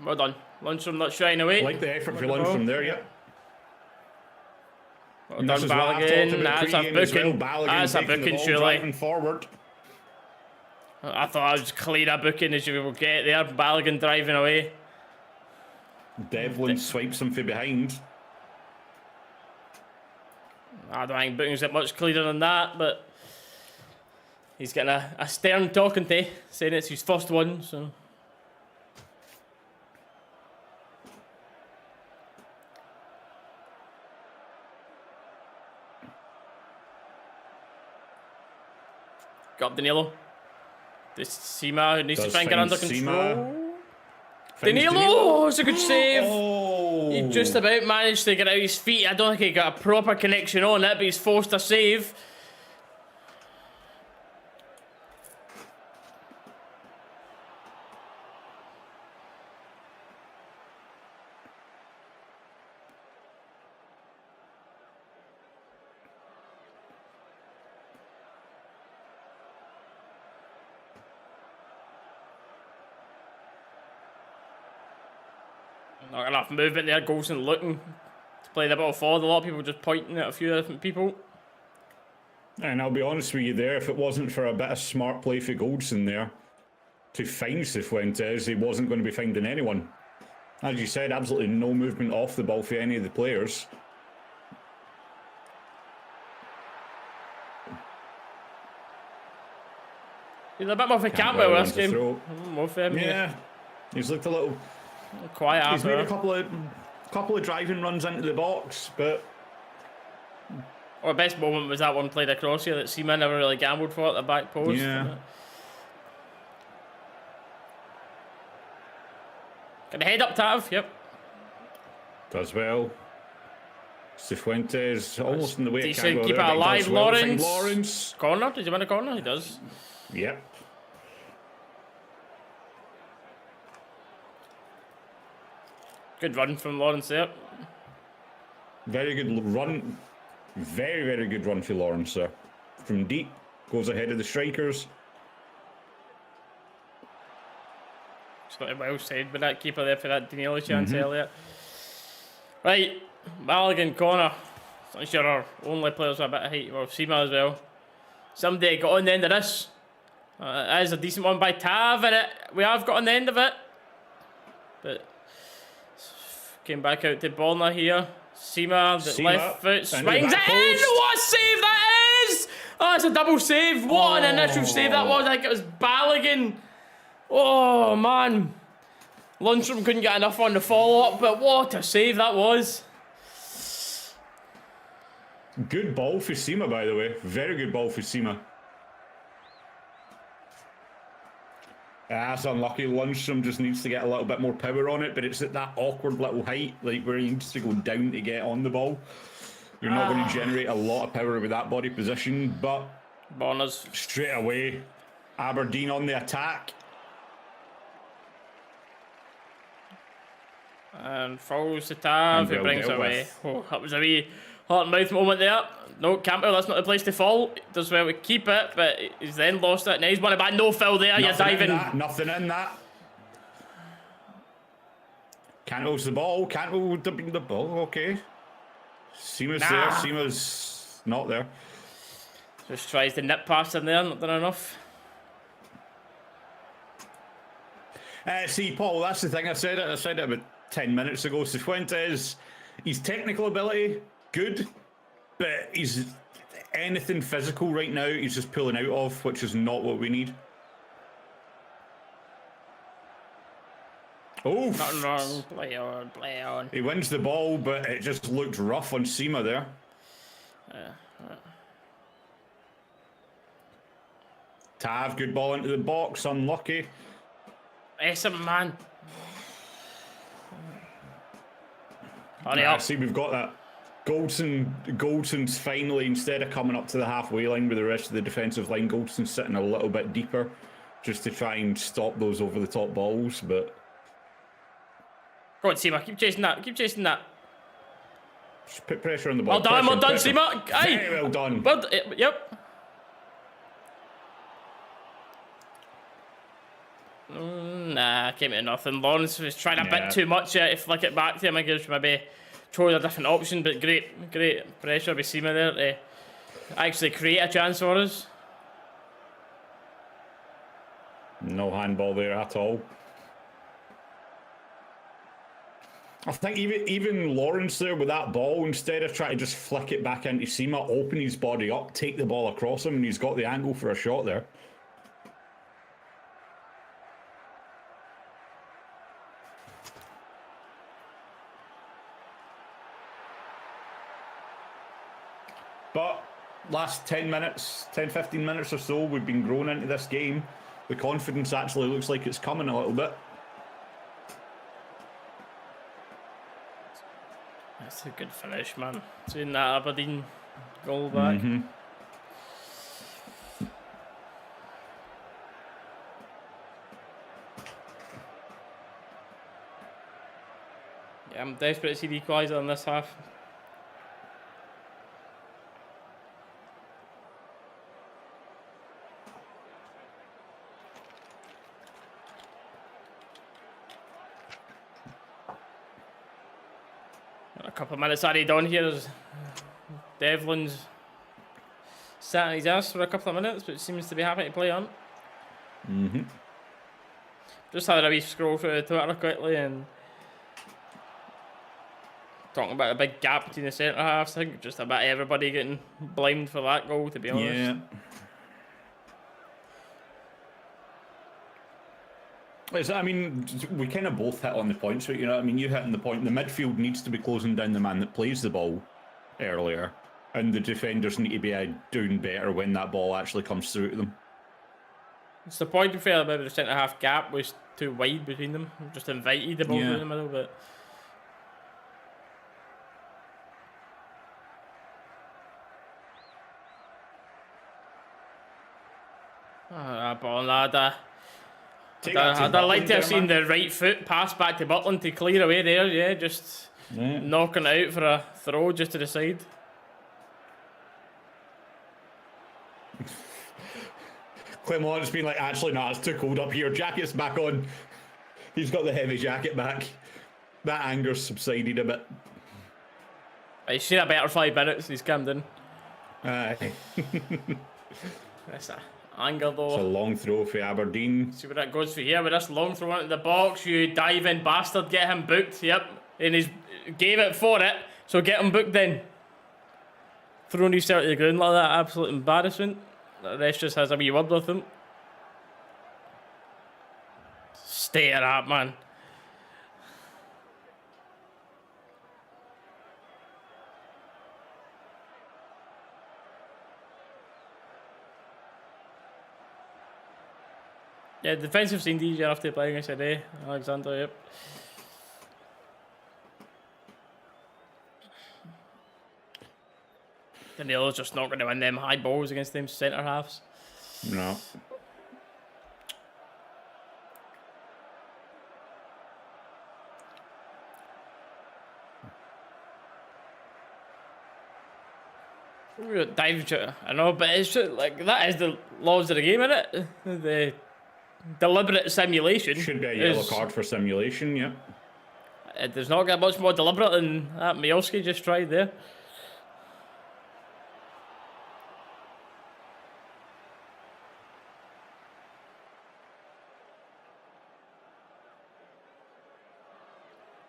Well done. Lundstrom not shying away. Like the effort for Lundstrom there, yeah. Well done, Balogun. That's a booking. That's a booking, surely. Forward. I thought I was clear a booking as you will get there. Balogun driving away. Devlin swipes him from behind. I don't think booking's that much clearer than that, but he's getting a stern talking to, saying it's his first one, so. Got up Danilo. This Seema who needs to try and get under control. Danilo! It's a good save. Oh. He just about managed to get out his feet. I don't think he got a proper connection on it, but he's forced a save. Not enough movement there. Golson looking to played a bit of forward. A lot of people just pointing at a few different people. And I'll be honest with you there, if it wasn't for a bit of smart play for Goldson there to find Cifuentes, he wasn't going to be finding anyone. As you said, absolutely no movement off the ball for any of the players. He's a bit more for Campbell this game. More for him, yeah. He's looked a little quiet. He's made a couple of driving runs into the box, but our best moment was that one played across here that CMON never really gambled for at the back post. Yeah. Got the head up, Tav. Yep. Does well. Cifuentes almost in the way. Decent, keep it alive, Lawrence. Corner? Did you win a corner? He does. Yep. Good run from Lawrence there. Very good run. Very, very good run for Lawrence there. From deep, goes ahead of the strikers. It's not well said, but that keeper there for that Danilo chance earlier. Right, Mulligan corner. Not sure our only players with a bit of height. Well, CMON as well. Somebody got on the end of this. It is a decent one by Tav, and we have got on the end of it. But came back out to Borna here. CMON, the left foot, swings it in! What a save that is! Oh, it's a double save. What an initial save that was. I think it was Balogun. Oh, man. Lundstrom couldn't get enough on the follow-up, but what a save that was. Good ball for CMON, by the way. Very good ball for CMON. That's unlucky. Lundstrom just needs to get a little bit more power on it, but it's at that awkward little height, like where he needs to go down to get on the ball. You're not going to generate a lot of power with that body position, but Bonus straight away, Aberdeen on the attack. And falls to Tav, who brings it away. Oh, that was a wee heart and mouth moment there. No, Campbell, that's not the place to fall. Does well to keep it, but he's then lost it. Now he's won it back. No foul there, you're diving. Nothing in that. Cantwell's the ball. Cantwell dumping the ball, okay. CMON's there, CMON's not there. Just tries to nip past him there, not done enough. See, Paul, that's the thing. I said it about 10 minutes ago. Cifuentes, his technical ability, good, but he's anything physical right now, he's just pulling out of, which is not what we need. Oh, nothing wrong. Play on, play on. He wins the ball, but it just looked rough on CMON there. Tav, good ball into the box, unlucky. Excellent, man. Hurry up. See, we've got that. Goldson's finally, instead of coming up to the halfway line with the rest of the defensive line, Goldson's sitting a little bit deeper just to try and stop those over the top balls, but go on, CMON, keep chasing that, keep chasing that. Just put pressure on the ball. Well done, CMON. Very well done. Yep. Nah, came to nothing. Lawrence was trying a bit too much to flick it back to him. I guess maybe chose a different option, but great pressure by CMON there to actually create a chance for us. No handball there at all. I think even Lawrence there with that ball, instead of trying to just flick it back into CMON, open his body up, take the ball across him, and he's got the angle for a shot there. But last 10 minutes, 10-15 minutes or so, we've been grown into this game. The confidence actually looks like it's coming a little bit. That's a good finish, man. Seeing that Aberdeen goal back. Yeah, I'm desperate to see the equaliser in this half. couple of minutes added on here. Devlin's sat on his ass for a couple of minutes, but seems to be happy to play on. Just had a wee scroll through Twitter quickly and talking about a big gap between the centre halves. I think just about everybody getting blamed for that goal, to be honest. Yeah. I mean, we kind of both hit on the points, right? You know, I mean, you hitting the point. The midfield needs to be closing down the man that plays the ball earlier, and the defenders need to be doing better when that ball actually comes through to them. It's the point to fair about the centre half gap was too wide between them. Just invited the ball through the middle, but. That ball, lad. I'd like to have seen the right foot pass back to Butland to clear away there, yeah, just knocking it out for a throw just to the side. Clement's been like, actually, no, it's too cold up here. Jacket's back on. He's got the heavy jacket back. That anger's subsided a bit. He's seen a better 5 minutes, he's calmed in. Aye. That's a anger though. It's a long throw for Aberdeen. See where that goes for here with this long throw into the box. You diving bastard, get him booked. Yep, and he's gave it for it, so get him booked then. Throwing himself to the ground like that, absolute embarrassment. The rest just has a wee word with him. Stay at that, man. Yeah, defensive seemed easier after playing against today. Alexander, yep. Danilo's just not going to win them high balls against them centre halves. No. Dive, I know, but it's just, like, that is the laws of the game, isn't it? The deliberate simulation. Should be a yellow card for simulation, yeah. It does not get much more deliberate than that Miowski just tried there.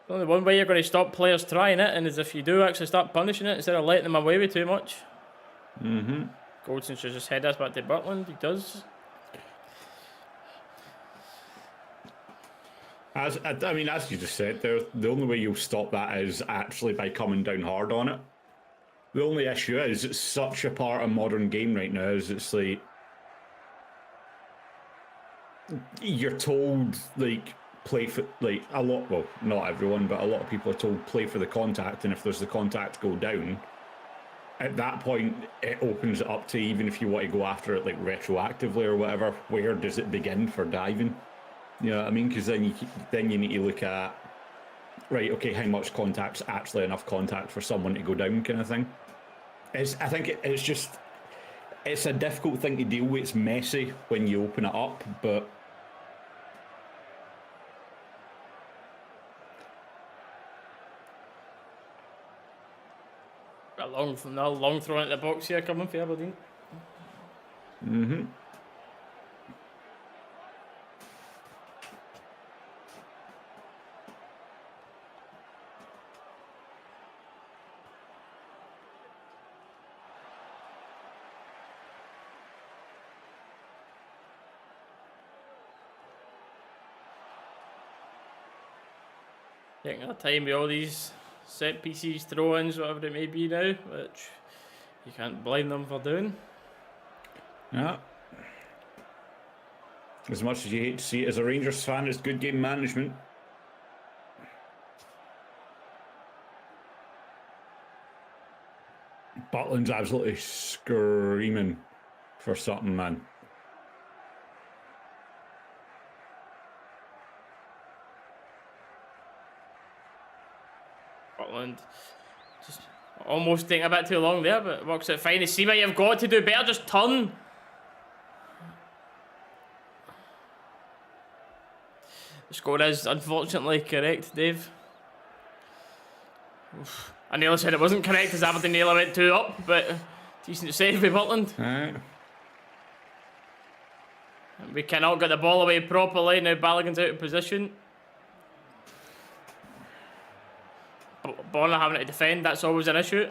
The only one way you're going to stop players trying it, and is if you do actually start punishing it instead of letting them away with too much. Goldston should just head us back to Butland. He does. I mean, as you just said, the only way you'll stop that is actually by coming down hard on it. The only issue is it's such a part of modern game right now. Is it's like you're told like play for like a lot. Well, not everyone, but a lot of people are told play for the contact, and if there's the contact go down, at that point it opens it up to even if you want to go after it like retroactively or whatever. Where does it begin for diving? You know what I mean? Because then you need to look at, right, okay, how much contact's actually enough contact for someone to go down, kind of thing. I think it's just, it's a difficult thing to deal with. It's messy when you open it up, but a long throw into the box here coming for Aberdeen. Taking our time with all these set pieces, throw-ins, whatever it may be now, which you can't blame them for doing. Yeah. As much as you hate to see it as a Rangers fan, it's good game management. Butland's absolutely screaming for something, man. Butland just almost taking a bit too long there, but works out fine. See what you've got to do better, just turn. The score is unfortunately correct, Dave. Oof. I nearly said it wasn't correct as Aberdeen nearly went 2 up, but decent save by Butland. Right. We cannot get the ball away properly. Now Balogun's out of position. Bonner having to defend, that's always an issue.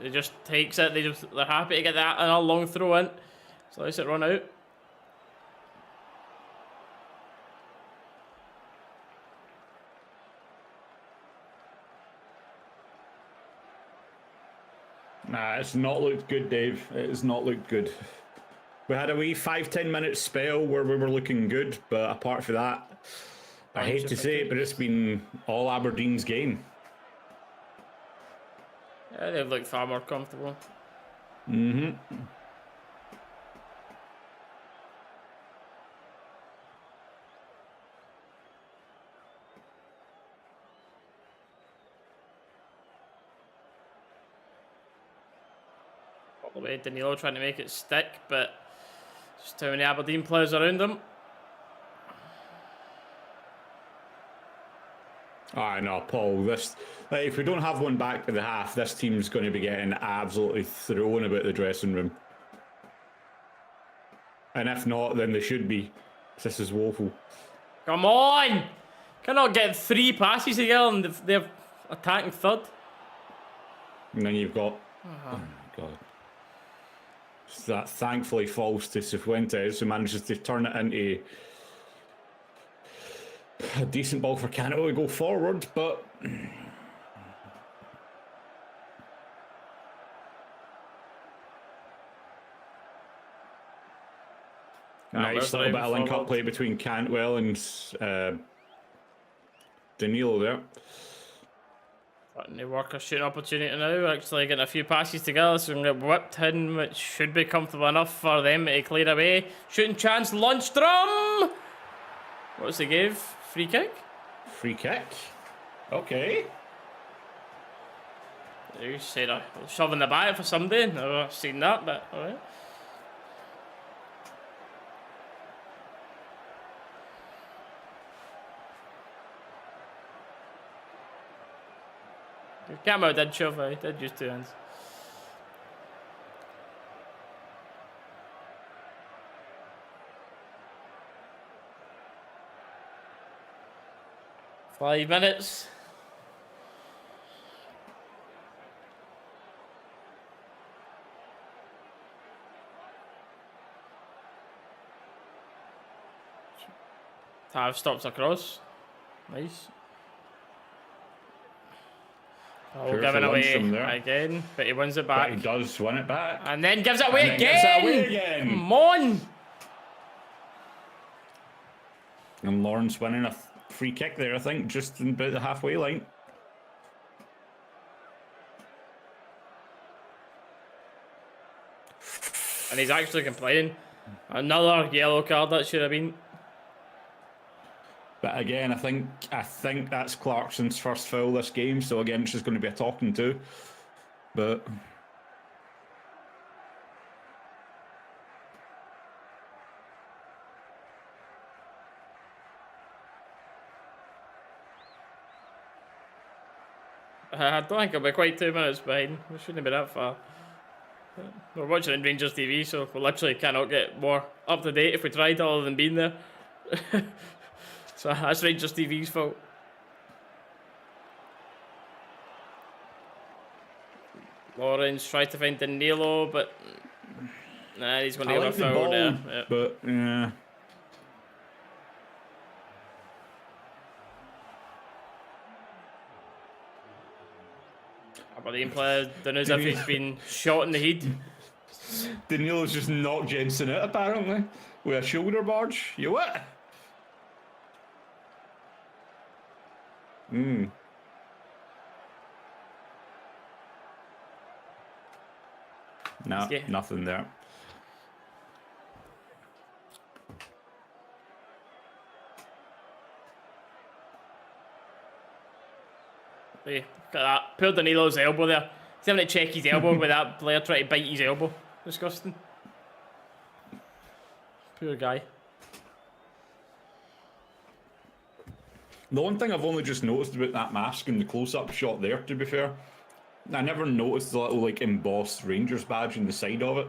He just takes it, they're happy to get that and a long throw in. So let's it run out. Nah, it's not looked good, Dave. It has not looked good. We had a wee 5-10 minute spell where we were looking good, but apart from that, I hate to say it, but it's been all Aberdeen's game. Yeah, they've looked far more comfortable. Mm-hmm. All the way Danilo trying to make it stick, but just too many Aberdeen players around him. I know, Paul. This, like, if we don't have one back by the half, this team's going to be getting absolutely thrown about the dressing room. And if not, then they should be. This is woeful. Come on! Cannot get 3 passes together and they're attacking third. And then you've got... Oh, my God. That thankfully falls to Cifuentes, who manages to turn it into a decent ball for Canada to go forward, but nice little bit of link-up play between Cantwell and Danilo there. They work a shooting opportunity now, actually getting a few passes together, so we're going to get whipped in, which should be comfortable enough for them to clear away. Shooting chance, Lundstrom! What's the give? Free kick? Free kick. Okay. You said a shove in the back for somebody. Never seen that, but alright. Camo did shove, he did use 2 hands. Five minutes. Tav stops across. Nice. Oh, giving away again, but he wins it back. But he does win it back. And then gives it away again! Come on! And Lawrence winning a free kick there, I think, just about the halfway line. And he's actually complaining. Another yellow card that should have been. But again, I think that's Clarkson's first foul this game, so again, it's just going to be a talking to. But I don't think it'll be quite 2 minutes behind. We shouldn't be that far. We're watching on Rangers TV, so we literally cannot get more up to date if we tried, other than being there. So that's Rangers TV's fault. Lawrence tries to find Danilo, but nah, he's going to get a foul there. Yeah. But yeah. Aberdeen player don't know as if he's been shot in the head. Danilo's just knocked Jensen out apparently with a shoulder barge. You what? No, Yeah. Nothing there. Look at that. Poor Danilo's elbow there. He's having to check his elbow with that player trying to bite his elbow. Disgusting. Poor guy. The one thing I've only just noticed about that mask in the close-up shot there, to be fair, I never noticed the little like embossed Rangers badge in the side of it.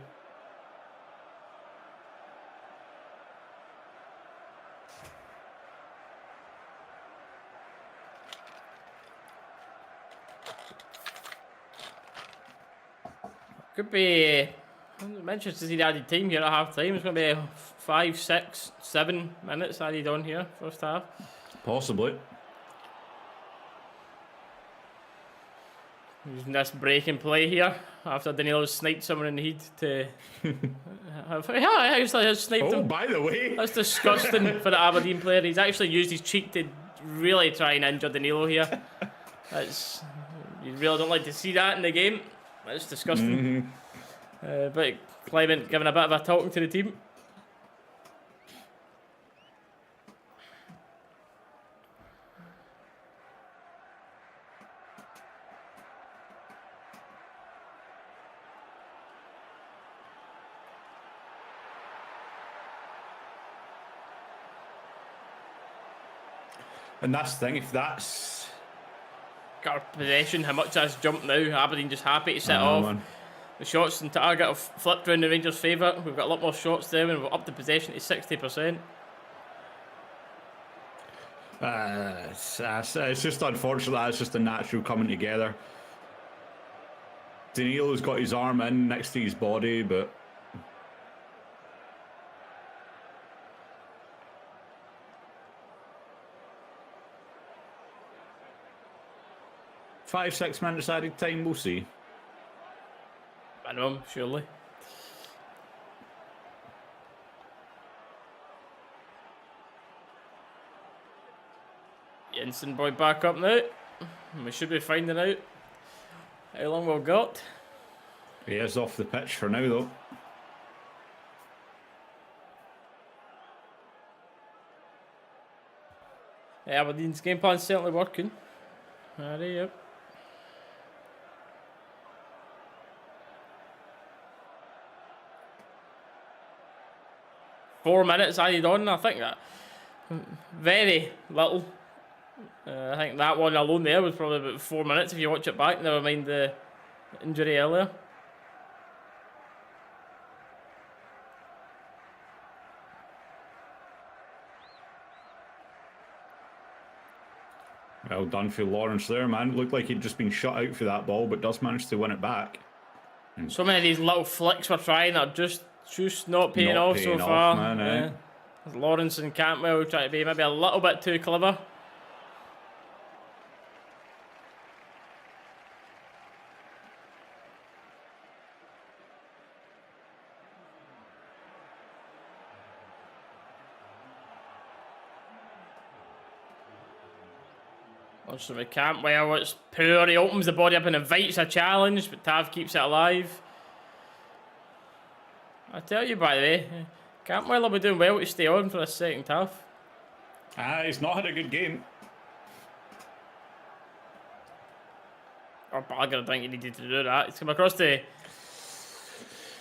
Could be. I'm interested to see the added time here at half time. It's going to be 5, 6, 7 minutes added on here, first half. Possibly. Using this break and play here after Danilo sniped someone in the heat to. Yeah, he actually has sniped him. Oh, by the way. That's disgusting for the Aberdeen player. He's actually used his cheek to really try and injure Danilo here. That's. You really don't like to see that in the game. That's disgusting. But Clement giving a bit of a talking to the team. And that's the thing, if that's... Got possession, how much that's jumped now. Aberdeen just happy to set off. Man. The shots in target have flipped round the Rangers' favour. We've got a lot more shots there and we're up the possession to 60%. It's just unfortunate that it's just a natural coming together. Danilo's got his arm in next to his body, but... Five, 6 minutes added time, we'll see. I know, surely. Jensen boy back up now. We should be finding out how long we've got. He is off the pitch for now, though. Yeah, Aberdeen's game plan's certainly working. Hurry up. 4 minutes added on. I think that very little. I think that one alone there was probably about 4 minutes if you watch it back. Never mind the injury earlier. Well done for Lawrence there, man. Looked like he'd just been shut out for that ball, but does manage to win it back. So many of these little flicks we're trying are just not paying off so far. Man, eh? Lawrence and Cantwell try to be maybe a little bit too clever. Launches with Cantwell, it's poor. He opens the body up and invites a challenge, but Tav keeps it alive. I tell you, by the way, Cantwell will be doing well to stay on for this second half. He's not had a good game. Or Bagger, I think he needed to do that. He's come across the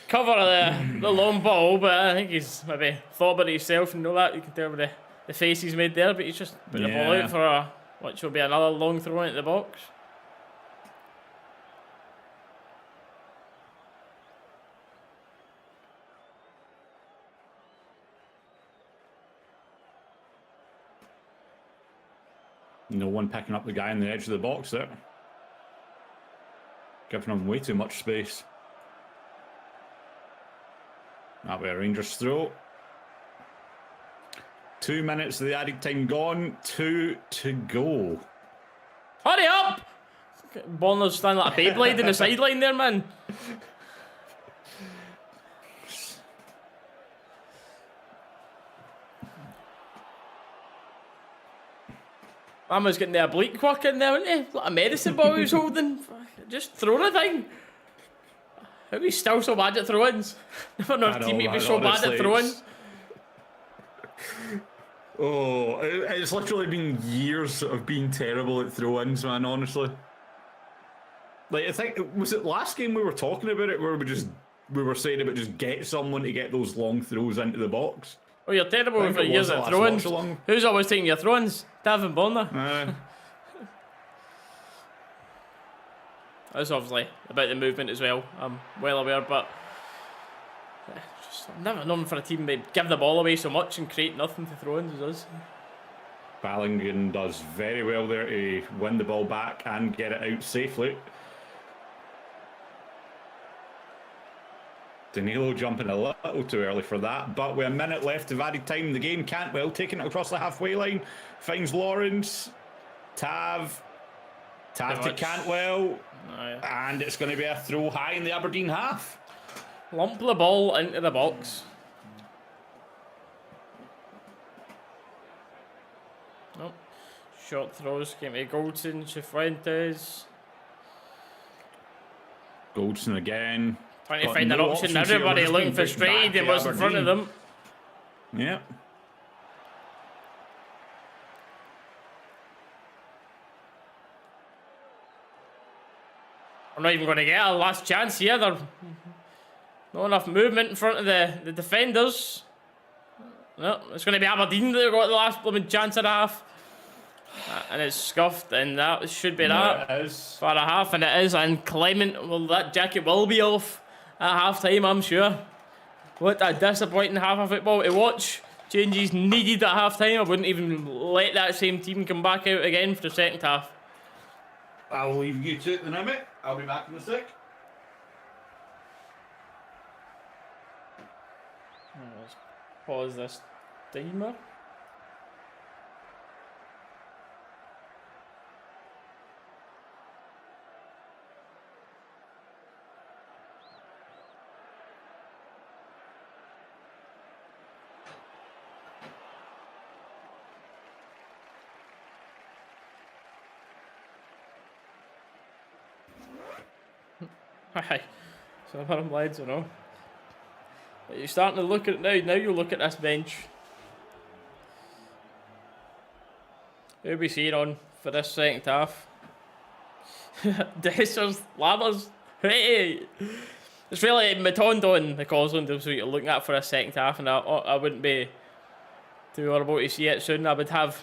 cover of the long ball, but I think he's maybe thought about it himself and know that. You can tell by the face he's made there, but he's just put the ball out for which will be another long throw into the box. No one picking up the guy on the edge of the box there. Giving him way too much space. That'll be a Rangers throw. 2 minutes of the added time gone. 2 to go. Hurry up! Bonner's standing like a Beyblade in the sideline there, man. Man was getting the oblique work in there, wasn't he? Like a medicine ball he was holding. Just throw the thing. How are we still so bad at throw-ins? Never known a teammate be so bad at throw-ins. Oh, it's literally been years of being terrible at throw-ins, man, honestly. Like, I think, was it last game we were talking about it, where we were saying about just get someone to get those long throws into the box? Oh, you're terrible for years at throw-ins. Who's always taking your throw-ins? Davin Bonner. That's obviously about the movement as well. I'm well aware, but I've never known for a team to give the ball away so much and create nothing to throw-ins as us. Ballingen does very well there to win the ball back and get it out safely. Danilo jumping a little too early for that, but with a minute left of added time in the game, Cantwell taking it across the halfway line, finds Lawrence, Tav to Cantwell, and it's going to be a throw high in the Aberdeen half. Lump the ball into the box. Nope. Short throws came to Goldson, Cifuentes. Goldson again. Trying to find an option. Everybody looking frustrated in what's in front of them. Yeah. We're not even going to get a last chance here. There's not enough movement in front of the defenders. No, it's going to be Aberdeen that got the last blooming chance at half. And it's scuffed, and that should be that. It is. For a half, and it is. And Clement, well, that jacket will be off at half time, I'm sure. What a disappointing half of football to watch. Changes needed at half time. I wouldn't even let that same team come back out again for the second half. I'll leave you to it then, mate. I'll be back in a sec. Let's pause this timer. Aye, so I'm lads, you know. You're starting to look at it now. Now you look at this bench. Who we seeing on for this second half? Dessers, Ladders. Hey, it's really Matondo and McCausland is what you're looking at for a second half, and I wouldn't be too horrible to see it soon. I would have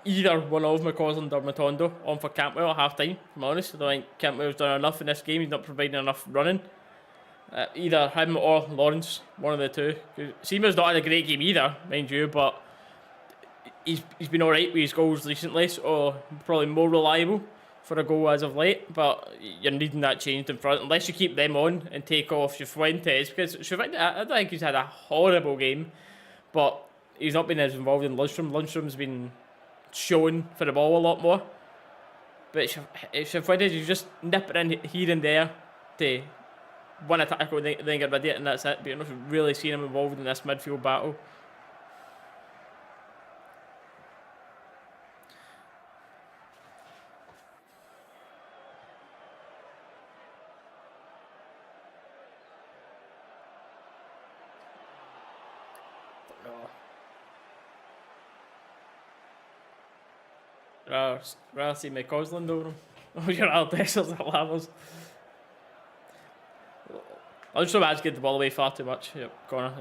either one of McCausland or Matondo on for Cantwell at half time, if I'm honest. I don't think Cantwell's done enough in this game. He's not providing enough running. Either him or Lawrence, one of the two. Seamer's not had a great game either, mind you, but he's been alright with his goals recently, so probably more reliable for a goal as of late, but you're needing that changed in front, unless you keep them on and take off Cifuentes, because Cifuentes, I don't think he's had a horrible game, but he's not been as involved in Lundstrom. Lundstrom's been shown for the ball a lot more, but Cifuentes, you just nip it in here and there to win a tackle and then get rid of it, and that's it. But you're not really seeing him involved in this midfield battle. Rather see McCausland over him. Oh, you're all Dessers at Lammers. Lundstrom has given the ball away far too much. Yep, corner.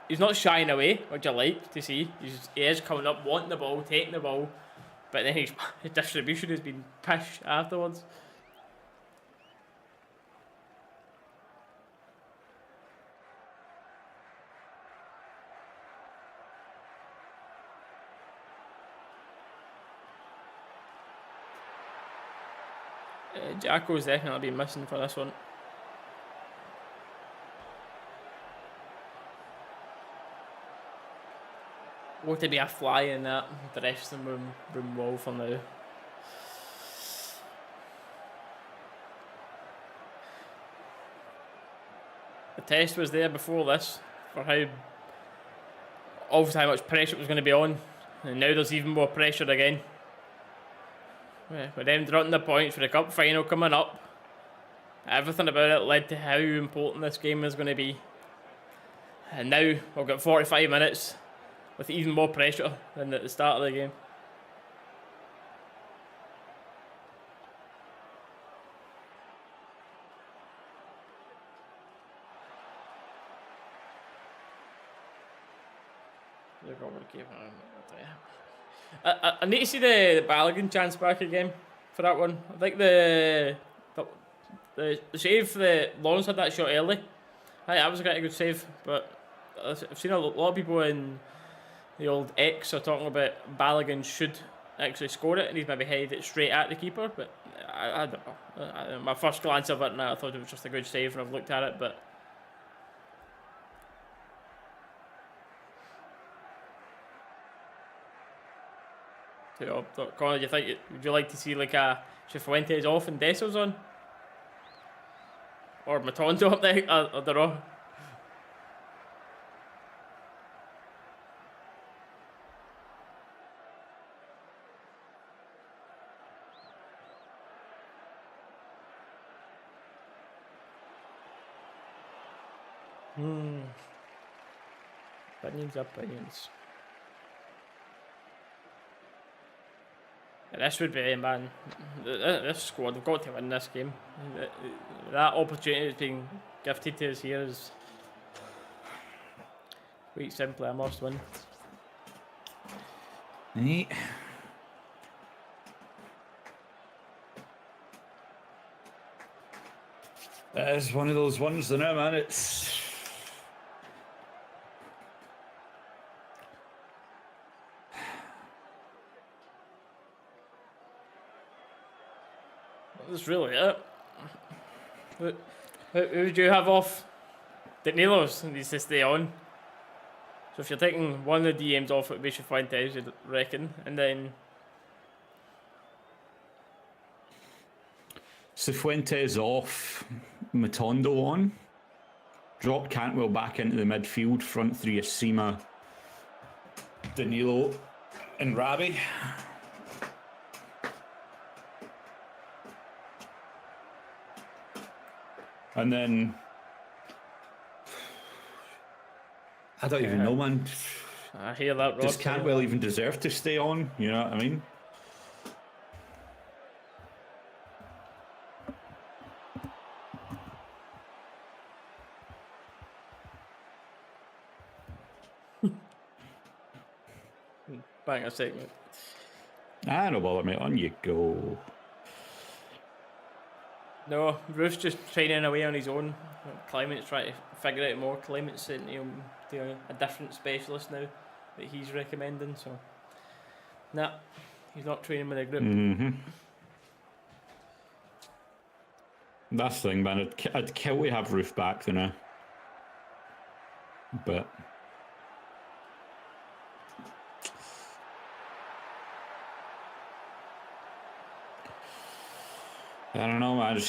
He's not shying away, which I like to see. He is coming up, wanting the ball, taking the ball, but then his distribution has been pish afterwards. Jacko's definitely been missing for this one. What to be a fly in that dressing room wall for now. The test was there before this for how much pressure was going to be on, and now there's even more pressure again. With them dropping the points for the cup final coming up, everything about it led to how important this game is going to be. And now we've got 45 minutes with even more pressure than at the start of the game. I need to see the Balogun chance back again for that one. I think the save that Lawrence had that shot early. That was quite a good save, but I've seen a lot of people in the old X are talking about Balogun should actually score it and he's maybe headed it straight at the keeper, but I don't know. My first glance of it now, I thought it was just a good save when I've looked at it, but Connor, would you like to see like a Cifuentes off and Dessos on? Or Matondo up there? I don't know. Opinions. This would be, man, this squad, they've got to win this game. That opportunity that's being gifted to us here is quite simply a must win. Neat. That is one of those ones, though, man. It's that's really it. Who would you have off? Danilos needs to stay on. So if you're taking one of the DMs off, it would be Cifuentes, you'd reckon, and then Cifuentes off, Matondo on. Drop Cantwell back into the midfield. Front three is Sima, Danilo, and Rabi. And then I don't even know, man. I hear that. Does Cantwell even deserve to stay on? You know what I mean? Bang a segment. I don't bother, mate. On you go. No, Roof's just training away on his own. Clement's trying to figure out more. Clement's sent him to a different specialist now that he's recommending. So, nah, he's not training with a group. Mm-hmm. That's the thing, man. I'd kill to have Roof back, you know. But I don't know, man.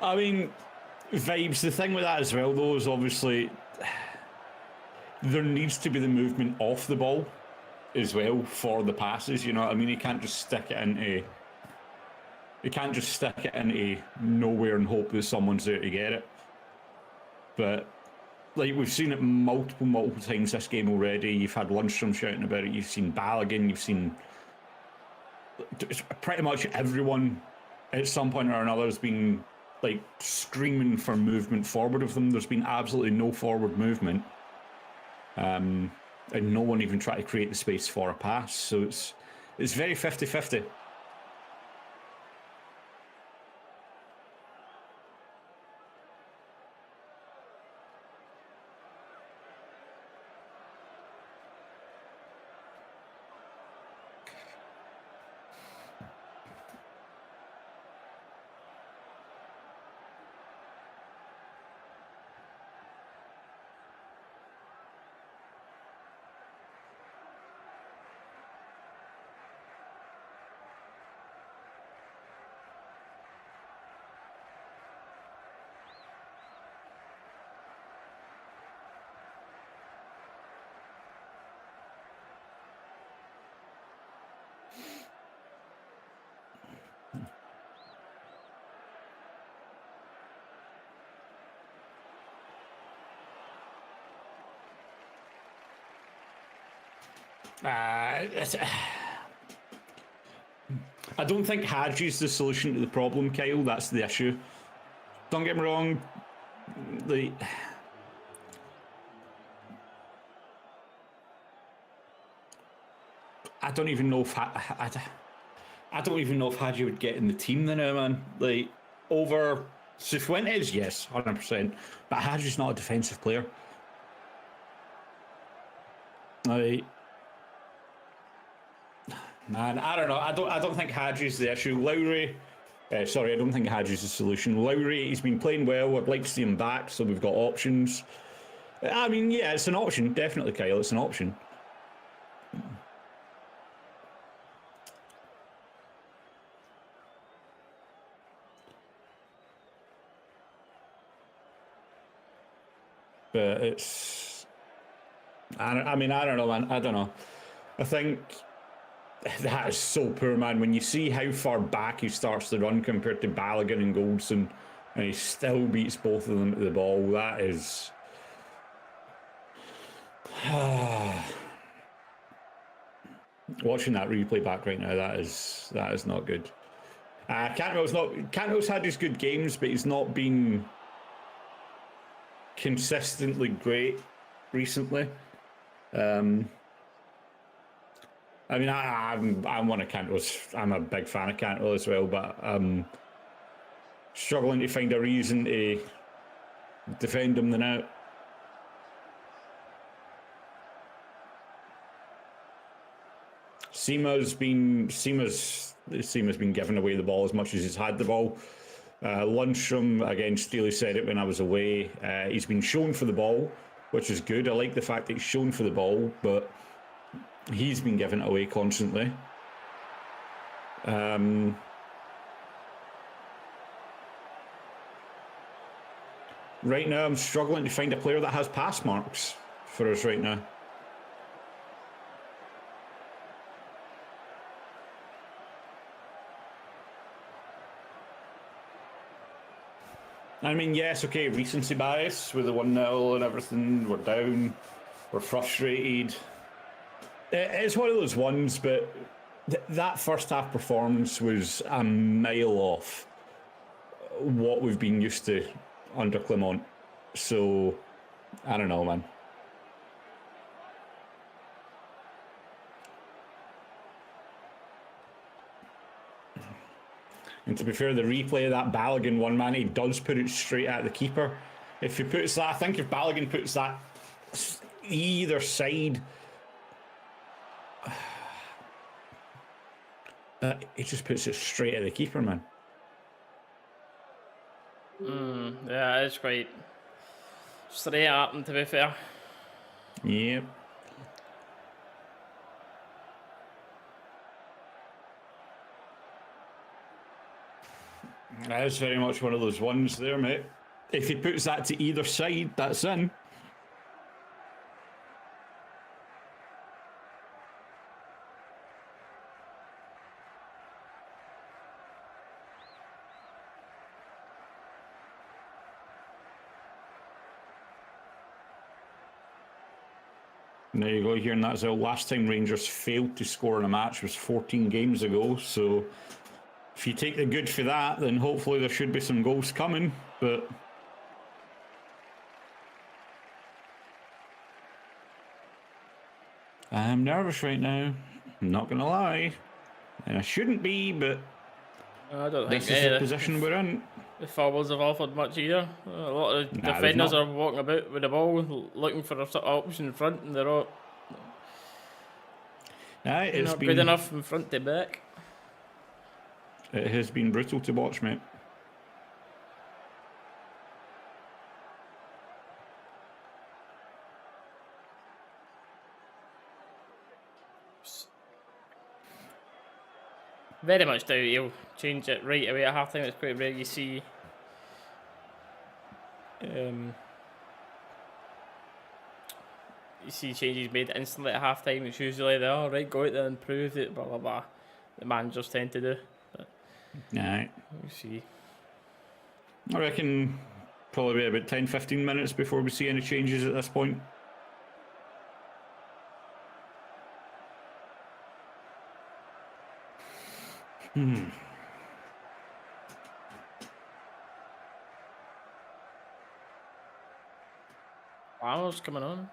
I mean, vibes. The thing with that as well, though, is obviously there needs to be the movement off the ball as well for the passes. You know what I mean? You can't just stick it into. You can't just stick it into nowhere and hope that someone's there to get it. But like we've seen it multiple times this game already. You've had Lundstrom shouting about it. You've seen Balogun. You've seen pretty much everyone at some point or another has been like screaming for movement forward of them. There's been absolutely no forward movement, and no one even tried to create the space for a pass. So it's very 50-50. I don't think Hadji's the solution to the problem, Kyle. That's the issue. Don't get me wrong. I don't even know if I don't even know if Hadji would get in the team now, man. Like, over Cifuentes, yes, 100%. But Hadji's not a defensive player. Like, man, I don't know. I don't think Hadji's the issue. Lowry, sorry, I don't think Hadji's the solution. Lowry, he's been playing well. I'd like to see him back, so we've got options. I mean, yeah, it's an option, definitely, Kyle. It's an option. But it's, I mean, I don't know, man. I don't know. I think that is so poor, man. When you see how far back he starts to run compared to Balogun and Goldson, and he still beats both of them at the ball, that is... Watching that replay back right now, that is not good. Cantwell's had his good games, but he's not been consistently great recently. I mean, I'm one of Cantwell's. I'm a big fan of Cantwell as well, but struggling to find a reason to defend him now. Seema's been giving away the ball as much as he's had the ball. Lundstrom, again, Steely said it when I was away. He's been shown for the ball, which is good. I like the fact that he's shown for the ball, but he's been giving it away constantly. Right now, I'm struggling to find a player that has pass marks for us right now. I mean, yes, okay, recency bias with the 1-0 and everything. We're down. We're frustrated. It's one of those ones, but that first half performance was a mile off what we've been used to under Clement. So, I don't know, man. And to be fair, the replay of that Balogun one, man, he does put it straight at the keeper. If he puts that, I think if Balogun puts that either side, he just puts it straight at the keeper, man. Yeah, it's quite straight at him, to be fair. Yep. That is very much one of those ones there, mate. If he puts that to either side, that's in. There you go, here, and that's the last time Rangers failed to score in a match was 14 games ago, so if you take the good for that, then hopefully there should be some goals coming, but I'm nervous right now, I'm not going to lie, and I shouldn't be, but I don't think this is the position we're in. The forwards have offered much either. A lot of defenders are walking about with the ball, looking for a sort of option in front, and they're all it's not been good enough from front to back. It has been brutal to watch, mate. Very much doubt he'll change it right away at half time. It's quite rare you see changes made instantly at half time. It's usually they right, go out there and prove it, blah blah blah. The managers tend to do. But Right. we'll see. I reckon probably be about 10-15 minutes before we see any changes at this point. Lamo's coming on.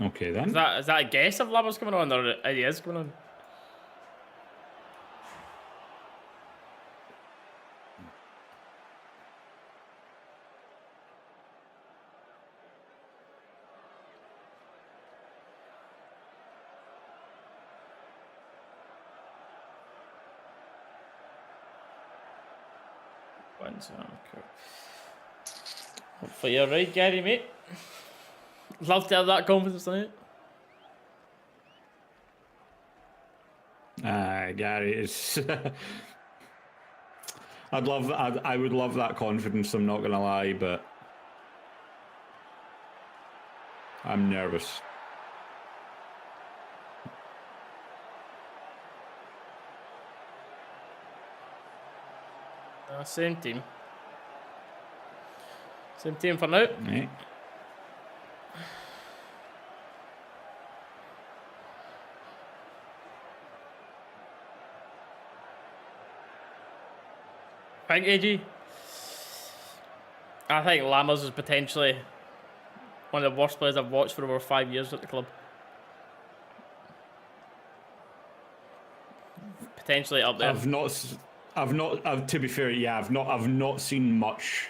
Okay then. Is that a guess if Lamo's coming on, or he is coming on? Cool. Hopefully you're right, Gary, mate. Love to have that confidence tonight. Gary is. I would love that confidence. I'm not gonna lie, but I'm nervous. Same team. Same team for now. Right. Thank AG. I think Lammers is potentially one of the worst players I've watched for over 5 years at the club. Potentially up there. To be fair, yeah, I've not seen much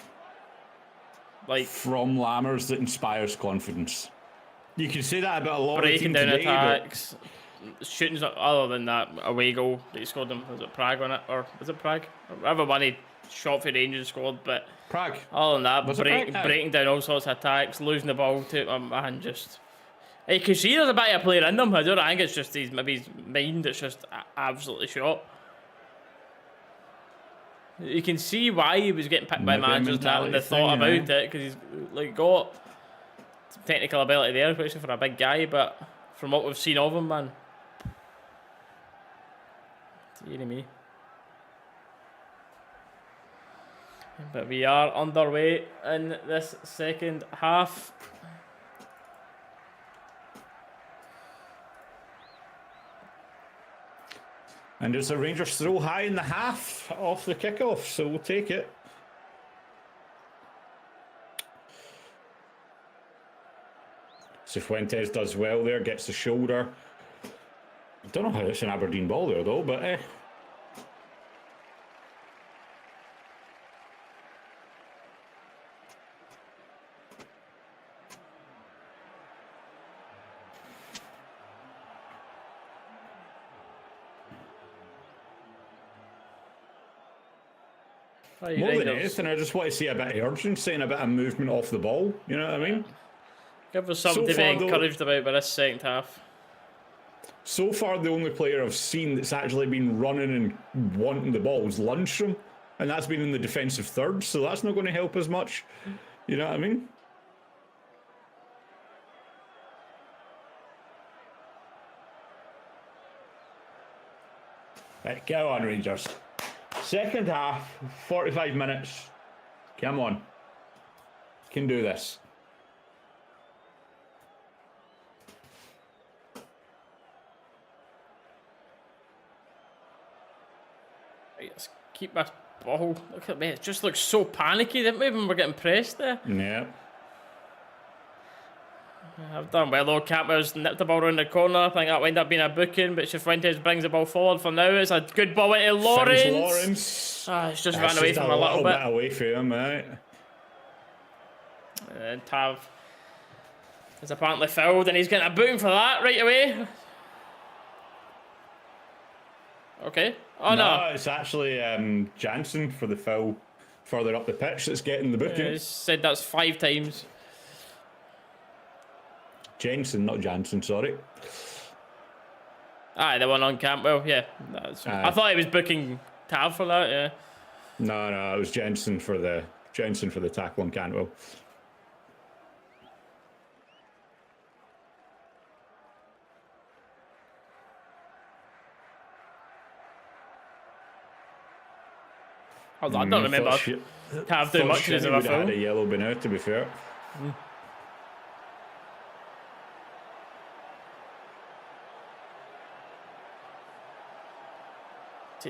like from Lammers that inspires confidence. You can say that about a lot of teams breaking down today, attacks, shootings. Other than that, away goal that he scored them. Was it Prague on it, or was it Prague? Whatever one he shot for range and scored, but Prague. Other than that, Prague? breaking down all sorts of attacks, losing the ball to him, and just. You can see there's a bit of a player in them. I think it's just his mind that's just absolutely shot. You can see why he was getting picked by managers now and they thought about it, because he's like got some technical ability there, especially for a big guy. But from what we've seen of him, man, dear me. But we are underway in this second half. And there's a Rangers throw high in the half off the kickoff, so we'll take it. Cifuentes does well there, gets the shoulder. I don't know how it's an Aberdeen ball there though, but more than anything, I just want to see a bit of urgency and a bit of movement off the ball. You know what I mean? Give us something to be encouraged about by this second half. So far, the only player I've seen that's actually been running and wanting the ball is Lundstrom, and that's been in the defensive third, so that's not going to help as much. You know what I mean? Right, go on, Rangers. Second half, 45 minutes. Come on. Can do this. Right, let's keep my ball. Look at me, it just looks so panicky, didn't we, when we're getting pressed there? Yeah. I've done well though. Campbell's nipped the ball around the corner. I think that will end up being a booking, but Cifuentes brings the ball forward for now. It's a good ball into Lawrence. It's just ran away from him a little bit. Away from him, right? And Tav is apparently fouled, and he's getting a booking for that right away. Okay. Oh no. It's actually Jansen for the foul further up the pitch that's getting the booking. He said that's 5 times. Jensen, not Jansen, sorry. Aye, the one on Campbell, yeah. I thought he was booking Tav for that, yeah. No, it was Jensen for the tackle on Cantwell. I don't remember Tav doing much as a foul. Had a yellow been out, to be fair.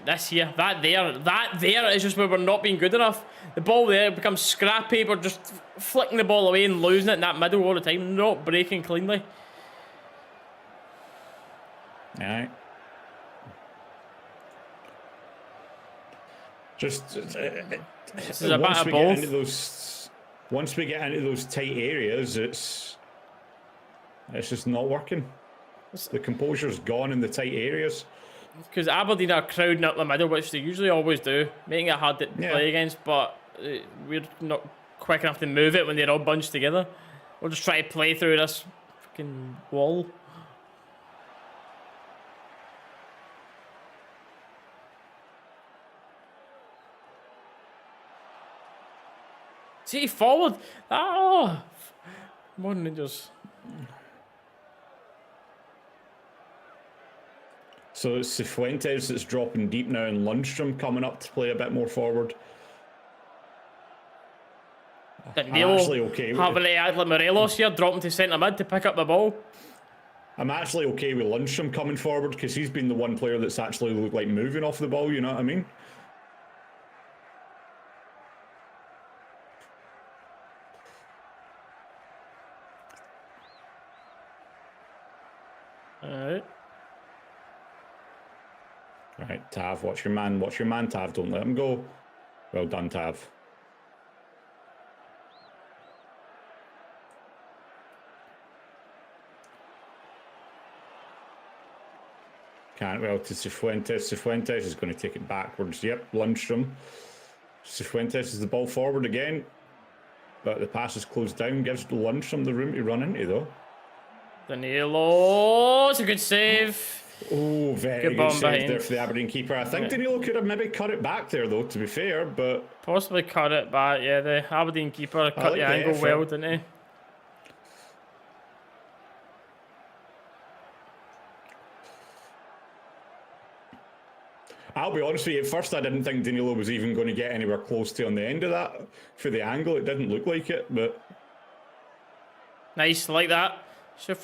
This here, that there is just where we're not being good enough. The ball there becomes scrappy. We're just flicking the ball away and losing it in that middle all the time, not breaking cleanly. Alright. Just this is a bit of both. Once we get into those tight areas, it's just not working. The composure's gone in the tight areas. Because Aberdeen are crowding up the middle, which they usually always do, making it hard to play against, but we're not quick enough to move it when they're all bunched together. We'll just try to play through this fucking wall. See, forward! Oh! Come on, Rangers. So it's Cifuentes that's dropping deep now, and Lundstrom coming up to play a bit more forward. Danilo having to act like Morelos here, dropping to centre mid to pick up the ball. I'm actually okay with Lundstrom coming forward because he's been the one player that's actually looked like moving off the ball, you know what I mean? Alright. Right, Tav, watch your man, Tav, don't let him go. Well done, Tav. Cantwell to Cifuentes. Cifuentes is going to take it backwards. Yep, Lundstrom. Cifuentes is the ball forward again. But the pass is closed down. Gives Lundstrom the room to run into, though. Danilo. It's a good save. Oh, very good save there for the Aberdeen keeper. I think Danilo could have maybe cut it back there, though, to be fair. But possibly cut it back, yeah. The Aberdeen keeper cut the angle well, didn't he? I'll be honest with you, at first I didn't think Danilo was even going to get anywhere close to on the end of that. For the angle, it didn't look like it, but... Nice, like that.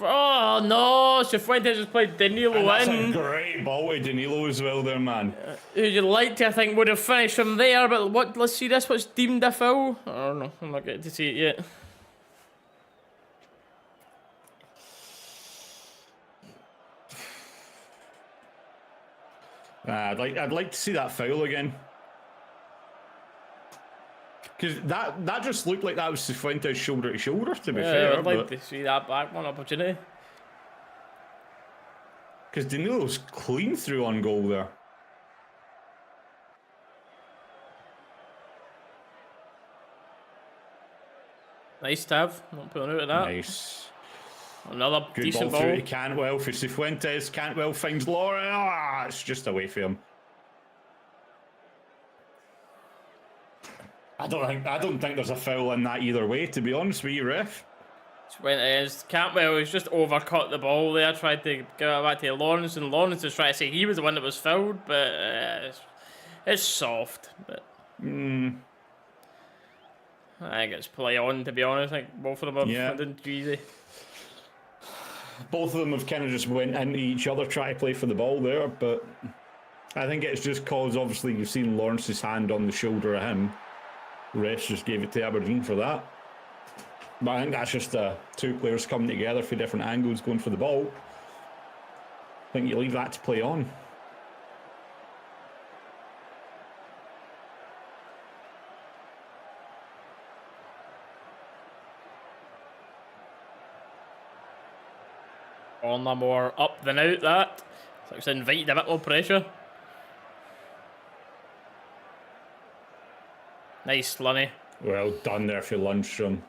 Oh, no! Cifuentes just played Danilo in. That's a great ball to Danilo as well there, man. Who'd you like to, I think, would have finished from there, but what? Let's see this, what's deemed a foul? I don't know, I'm not getting to see it yet. I'd like to see that foul again. Because that just looked like that was Cifuentes shoulder to shoulder, to be fair. I'd like to see that back one opportunity. Because Danilo's clean through on goal there. Nice, Tav. Not putting out of that. Nice. Another good decent ball through to Cantwell for Cifuentes. Cantwell finds Laura. Ah, it's just away from him. I don't think there's a foul in that either way, to be honest with you, ref. Cantwell has just overcut the ball there, tried to give it back to Lawrence, and Lawrence is trying to say he was the one that was fouled, but it's soft. But I think it's play on, to be honest. I think both of them have done too easy. Both of them have kind of just went into each other trying to play for the ball there, but I think it's just cause obviously you've seen Lawrence's hand on the shoulder of him. Refs just gave it to Aberdeen for that. But I think that's just two players coming together for different angles going for the ball. I think you leave that to play on. On the more up than out, that. So it's invited a bit more pressure. Nice, Lunny. Well done there for Lundstrom.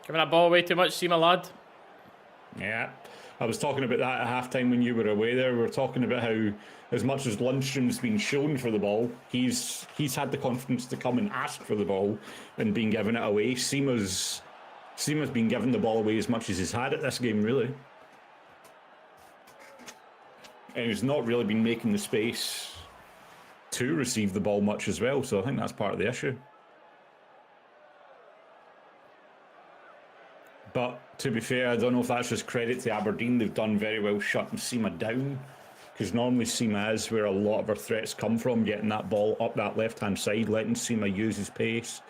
Giving that ball away too much, see my lad. Yeah. I was talking about that at halftime when you were away there. We were talking about how, as much as Lundstrom's been shown for the ball, he's had the confidence to come and ask for the ball and been given it away. Seema's been given the ball away as much as he's had it this game, really. And he's not really been making the space to receive the ball much as well, so I think that's part of the issue. But to be fair, I don't know if that's just credit to Aberdeen. They've done very well shutting Seema down, because normally Seema is where a lot of our threats come from, getting that ball up that left-hand side, letting Seema use his pace.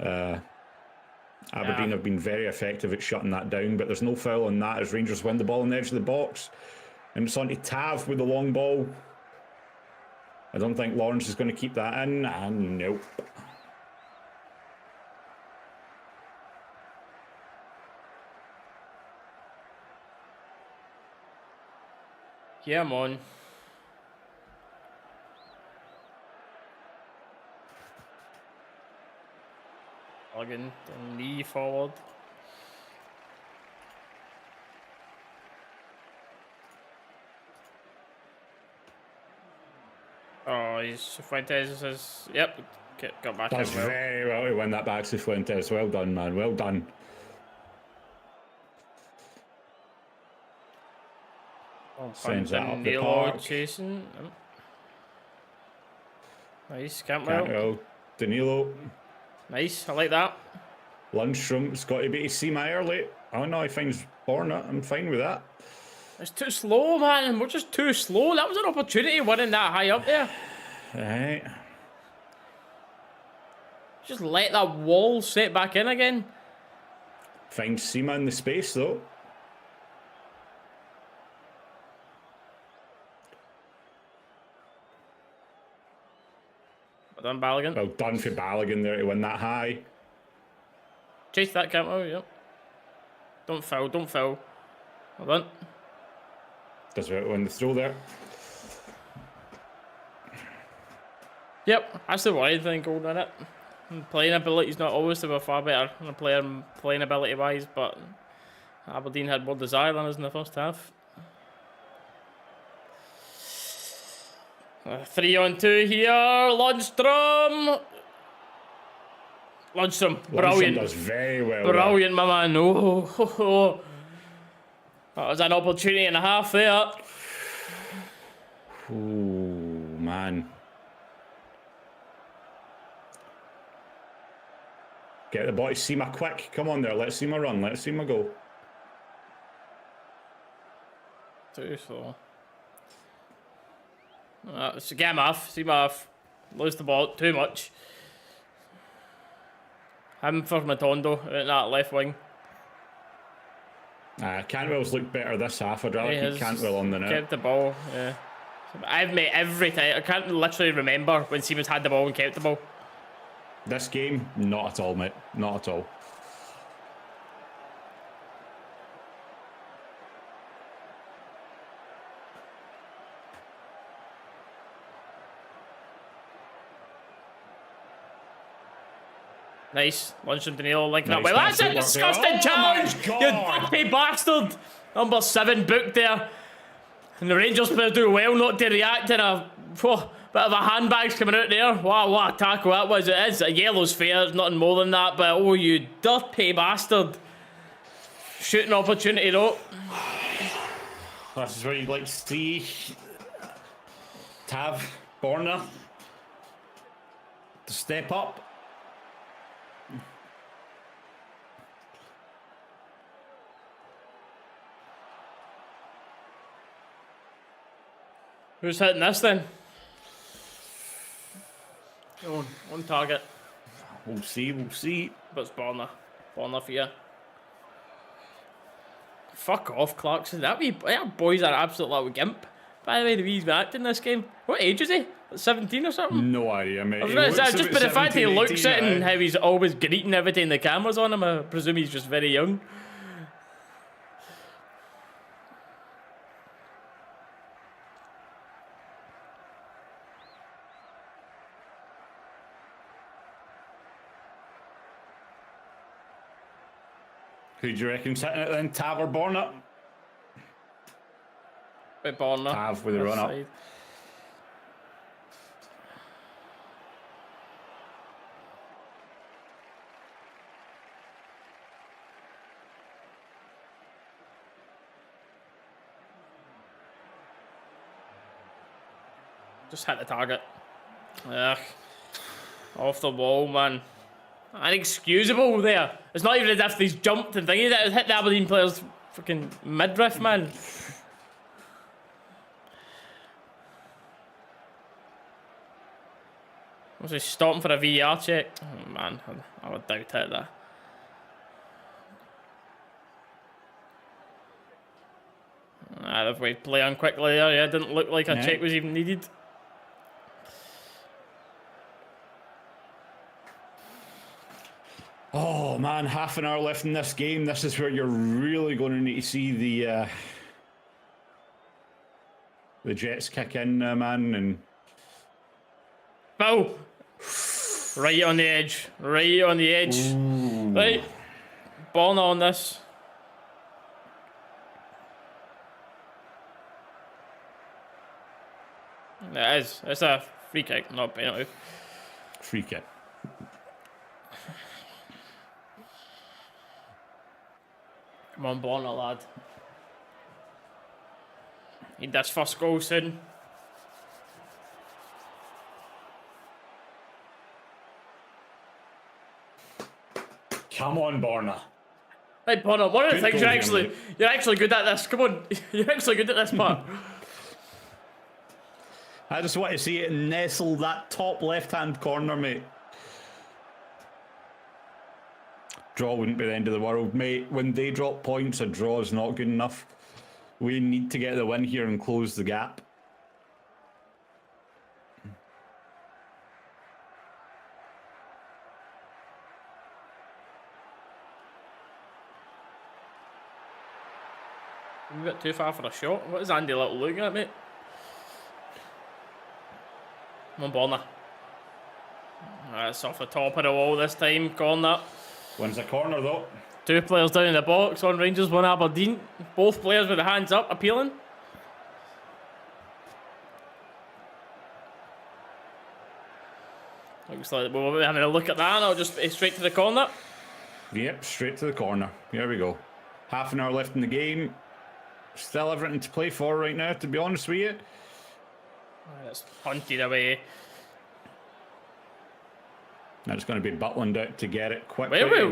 Aberdeen have been very effective at shutting that down, but there's no foul on that as Rangers win the ball on the edge of the box. And it's on to Tav with the long ball. I don't think Lawrence is going to keep that in, and nope. Yeah, I'm on. Again, the knee forward. Oh, Fuentes says, yep, got back in. That's very well to win that back to Fuentes. Well done, man. Well done. Sends that up the park. Chasing. Nice, Cantwell. Danilo. Nice, I like that. Lundstrom's got to be to Seema early. Oh no, he finds Borna. I'm fine with that. It's too slow, man. We're just too slow. That was an opportunity winning that high up there. Right. Just let that wall set back in again. Finds Seema in the space though. Well done, Balogun. Well done for Balogun there to win that high. Chase that camera, yep. Don't foul, don't foul. Well done. Does it win the throw there? Yep, that's the worrying thing going in it. Playing ability's not always to be far better than a player playing ability wise, but Aberdeen had more desire than us in the first half. 3-on-2 here. Lundstrom, brilliant. Does very well. Brilliant, my man. Oh. That was an opportunity and a half there. Ooh, man. Get the ball to Seema quick. Come on there. Let Seema run. Let Seema go. Too slow. So get him off. Seema off. Lose the ball too much. Him for Matondo out in that left wing. Cantwell's looked better this half. I'd rather keep Cantwell on the net. Kept the ball, yeah. I've made every time. I can't literally remember when Seaman's had the ball and kept the ball. This game, not at all, mate. Not at all. Nice. Lundstrom Danilo linking up. Well, that's a disgusting challenge! You dirty bastard! Number 7 booked there. And the Rangers players do well not to react in a bit of a handbags coming out there. Wow, what a tackle that was. It is. A yellow's fair, it's nothing more than that. But oh, you dirty bastard. Shooting opportunity though. This is where you'd like to see Tav, Borna to step up. Who's hitting this then? On target. We'll see, we'll see. But it's Borna. Borna for you. Fuck off, Clarkson. That boy's an absolute little gimp. By the way, the way he's been acting this game. What age is he? 17 or something? No idea, mate. Just by the fact he looks at it and how he's always greeting every time the camera's on him, I presume he's just very young. Who do you reckon's hitting it then? Tav or Borna? Bit Borna. Tav with the run up. Just hit the target. Ugh. Off the wall, man. Inexcusable there. It's not even as if he's jumped and thingy. That hit the Aberdeen player's fucking midriff, man. Was he stopping for a VAR check? Oh, man, I would doubt it there. If we play on quickly there, yeah, didn't look like a check was even needed. Oh man, half an hour left in this game. This is where you're really going to need to see the Jets kick in, man, and foul. Right on the edge. Right on the edge. Ooh. Right. Ball on this. It is. It's a free kick, not a penalty. Free kick. Come on, Bonner, lad. Need this first goal soon. Come on, Borna. Right, Bonner, one of the Good things you're actually good at this. Come on. You're actually good at this part. I just want to see it nestle that top left-hand corner, mate. Draw wouldn't be the end of the world, mate. When they drop points, a draw is not good enough. We need to get the win here and close the gap. We got too far for a shot. What is Andy Little looking at, mate? Come on, Bonner. That's off the top of the wall this time. Corner. Wins the corner, though. Two players down in the box. One Rangers, one Aberdeen. Both players with their hands up, appealing. Looks like we're having a look at that, and I'll just straight to the corner. Yep, straight to the corner. Here we go. Half an hour left in the game. Still everything to play for right now, to be honest with you. That's punted away. Now it's going to be Butland out to get it quickly. By the way,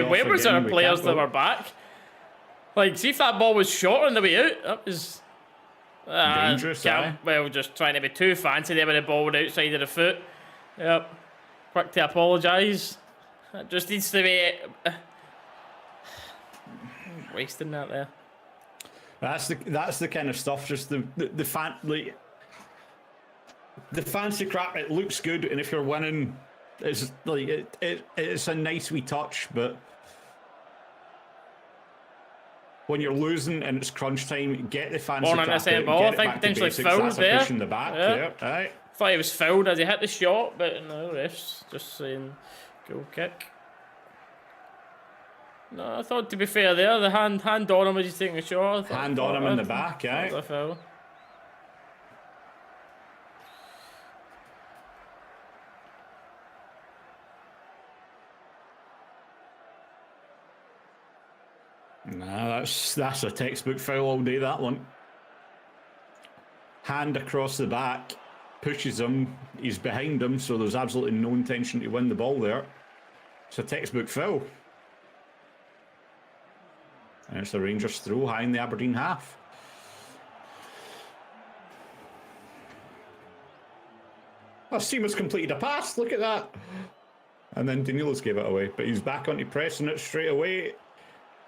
where was our players that were back? Like, see if that ball was short on the way out. That was dangerous. Well, just trying to be too fancy there with the ball outside of the foot. Yep. Quick to apologise. That just needs to be wasting that there. That's the kind of stuff. Just the fancy crap. It looks good, and if you're winning, it's like it's a nice wee touch. But when you're losing and it's crunch time, get the fancy crap out. Ball. I think potentially fouled there. Push in the back. Yeah. Right. Thought he was fouled as he hit the shot, but no, refs just saying goal kick. No, I thought to be fair there, the hand on him as he's taking a shot. Hand on him in the back, That was a foul. Nah, that's a textbook foul all day, that one. Hand across the back, pushes him, he's behind him, so there's absolutely no intention to win the ball there. It's a textbook foul. And it's the Rangers throw high in the Aberdeen half. Oh, Seamus completed a pass, look at that. And then Danilos gave it away, but he's back onto pressing it straight away.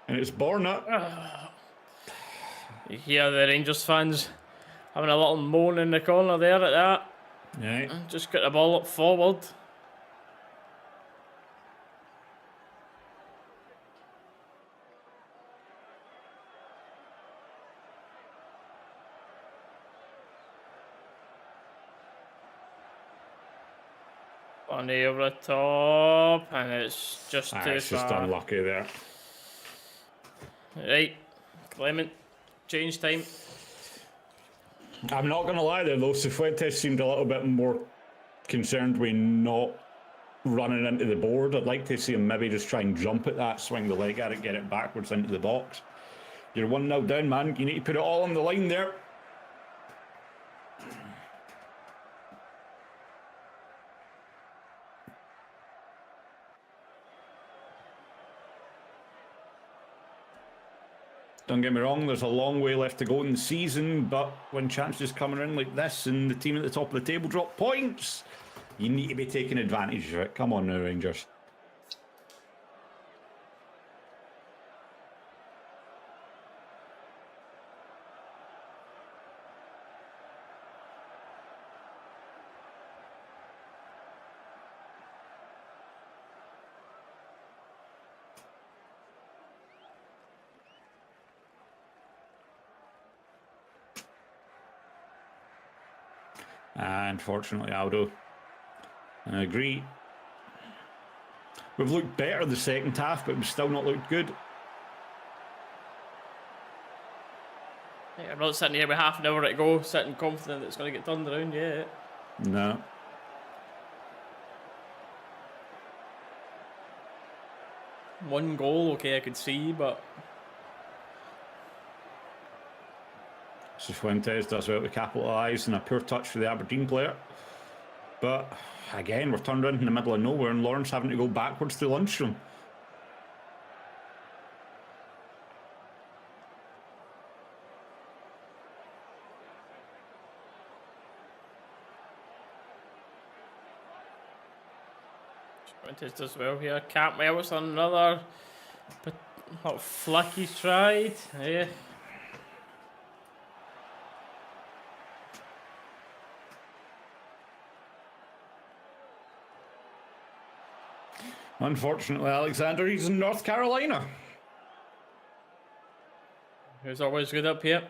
And it's Borna. You hear the Rangers fans having a little moan in the corner there at that. Yeah. Just got the ball up forward. On the over the top, and it's just too far. It's just unlucky there. Right, Clement, change time. I'm not going to lie there, though. Cifuentes seemed a little bit more concerned with not running into the board. I'd like to see him maybe just try and jump at that, swing the leg at it, get it backwards into the box. You're 1-0 down, man. You need to put it all on the line there. Don't get me wrong, there's a long way left to go in the season, but when chances come around like this and the team at the top of the table drop points, You need to be taking advantage of it. Come on now, Rangers. Unfortunately, Aldo. I agree. We've looked better the second half, but we've still not looked good. I'm not sitting here with half an hour to go, sitting confident that it's going to get turned around yet. No. One goal, okay, I could see, but... Fuentes does well to capitalise, and a poor touch for the Aberdeen player. But again, we're turned around in the middle of nowhere, and Lawrence having to go backwards to Lundstrom. Fuentes does well here. Campbell was on another flick he's tried. Yeah. Unfortunately, Alexander, he's in North Carolina. Who's always good up here.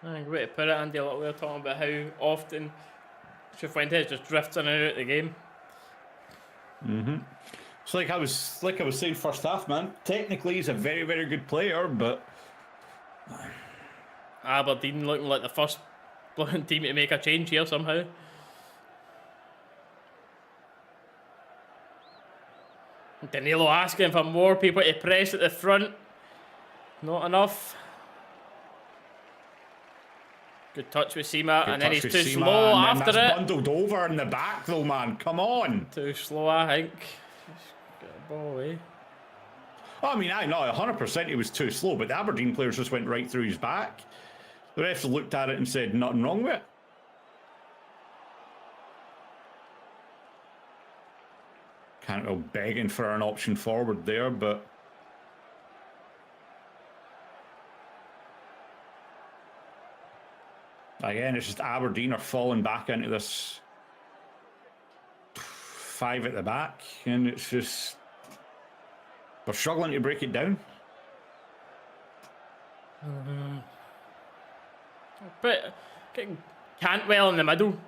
I way to put it, Andy. A lot we were talking about how often Fuentes just drifts in and out of the game. It's like I was saying first half, man. Technically, he's a very, very good player, but Aberdeen looking like the first team to make a change here somehow. Danilo asking for more people to press at the front. Not enough. Good touch with Sima, and then he's too slow after it. Bundled over in the back though, man. Come on. Too slow, I think. Just get the ball away. I mean, I know 100% he was too slow, but the Aberdeen players just went right through his back. The refs looked at it and said nothing wrong with it. Cantwell begging for an option forward there, but again, it's just Aberdeen are falling back into this 5 at the back, and it's just they're struggling to break it down. But getting Cantwell in the middle,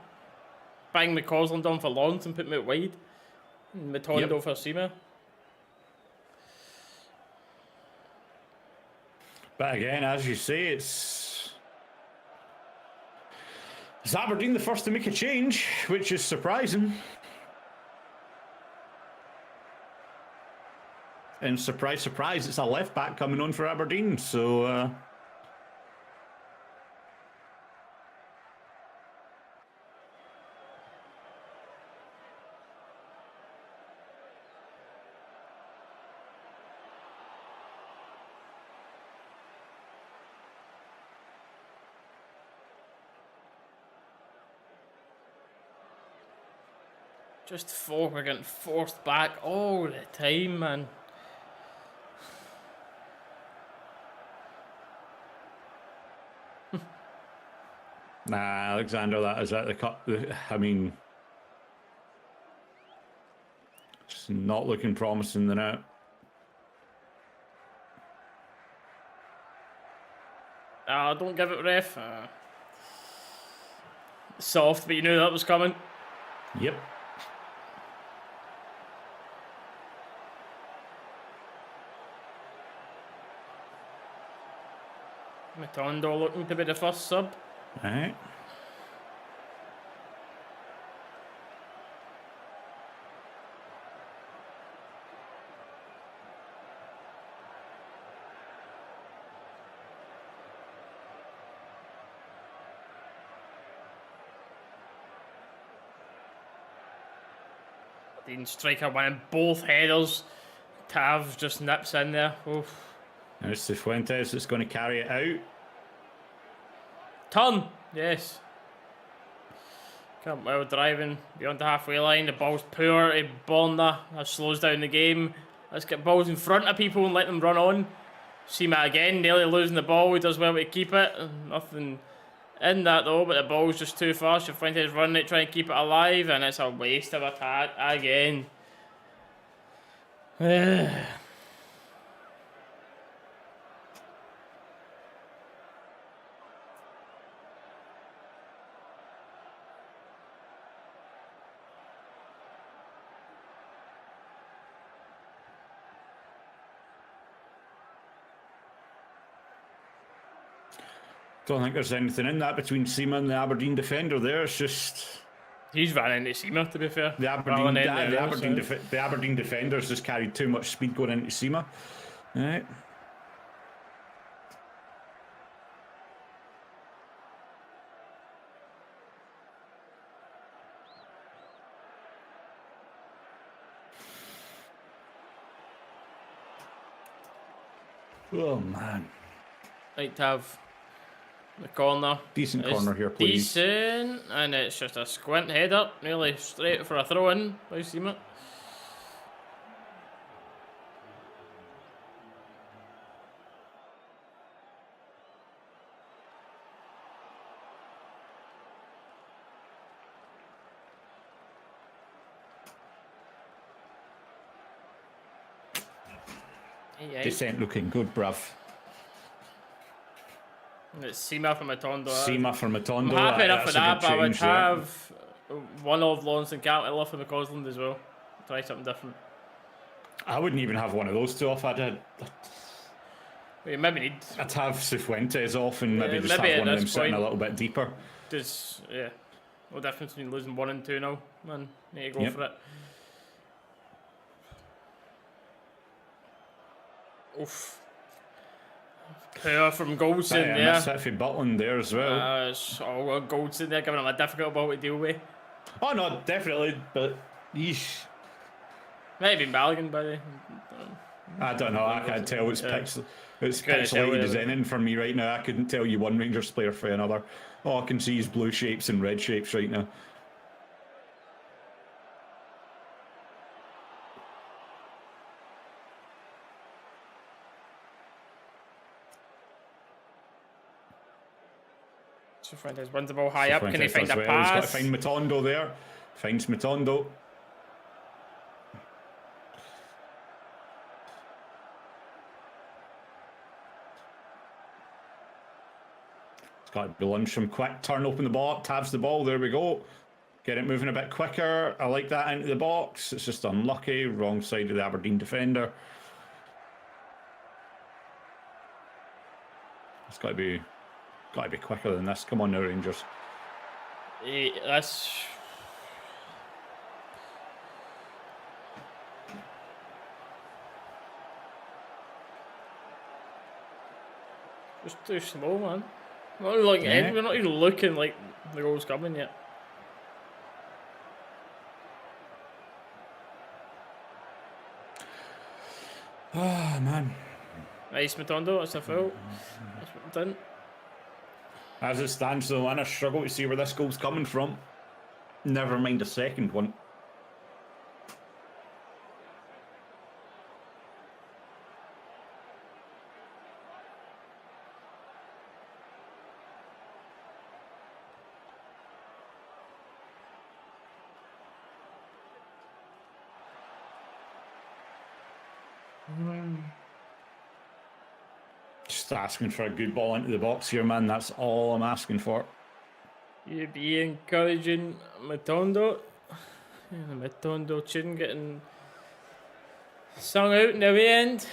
bang McCausland on for Lawrence and put him out wide, and Matondo for Sima. But again, as you say, it's Aberdeen the first to make a change, which is surprising. And surprise, surprise, it's a left back coming on for Aberdeen. So Just we're getting forced back all the time, man. nah, Alexander, that is at the cut. I mean, it's not looking promising the now. Don't give it, ref. Soft, but you knew that was coming. Yep. Matondo looking to be the first sub. Alright. Aberdeen striker winning both headers. Tav just nips in there. Oof. There's Cifuentes that's going to carry it out. Turn! Yes. Cantwell driving beyond the halfway line. The ball's poor to Borna. That slows down the game. Let's get balls in front of people and let them run on. Seema again, nearly losing the ball. He does well to keep it. Nothing in that though, but the ball's just too far. Cifuentes running it, trying to keep it alive, and it's a waste of attack again. Don't think there's anything in that between Seema and the Aberdeen defender there. It's just... He's ran into Seema, to be fair. The Aberdeen defenders just carried too much speed going into Seema. Right. Oh, man. Right to have the corner. Decent corner here, please. Decent, and it's just a squint header, nearly straight for a throw-in by Seema. Descent looking good, bruv. It's Seema from Matondo. Seema from Matondo. I'm happy enough with that, but I would have one of Lawrence and Cantwell off of McCausland as well. Try something different. I wouldn't even have one of those two off. I'd maybe need. I'd have Cifuentes off and maybe just have one of them sitting a little bit deeper. There's no difference between losing 1 and 2 now, man. Need to go for it. Oof. Power from Goldson there. Miss it for Butland there as well. Goldson there giving him a difficult ball to deal with. Oh no, definitely, but yeesh. Maybe Balogun by the. I don't know. I can't tell. It's pixelated designing for me right now. I couldn't tell you one Rangers player for another. All I can see is blue shapes and red shapes right now. Cifuentes wins the ball high up. Can he find a pass? He's got to find Matondo there. Finds Matondo. It's got to be lunch from quick. Turn open the ball up. Tabs the ball. There we go. Get it moving a bit quicker. I like that into the box. It's just unlucky. Wrong side of the Aberdeen defender. It's got to be quicker than this. Come on now, Rangers. That's... Just too slow, man. We're not even looking like the goal's coming yet. Oh, man. Nice, Matondo. That's a foul. That's what I'm done. As it stands, though, man, I struggle to see where this goal's coming from. Never mind a second one. Just asking for a good ball into the box here, man. That's all I'm asking for. You'd be encouraging Matondo. Matondo tune getting sung out in the end.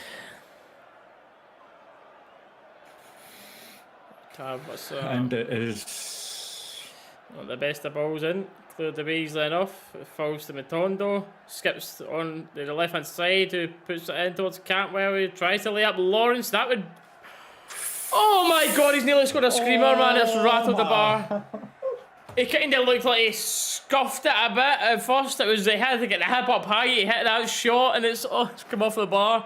And it is not the best of balls in. Cleared the baseline off. It falls to Matondo. Skips on the left hand side. Who puts it in towards Cantwell. He tries to lay up Lawrence. That would. Oh my god, he's nearly scored a screamer, man. It's rattled the bar. He kind of looked like he scuffed it a bit at first. It was he had to get the hip up high. He hit that shot and it's come off the bar.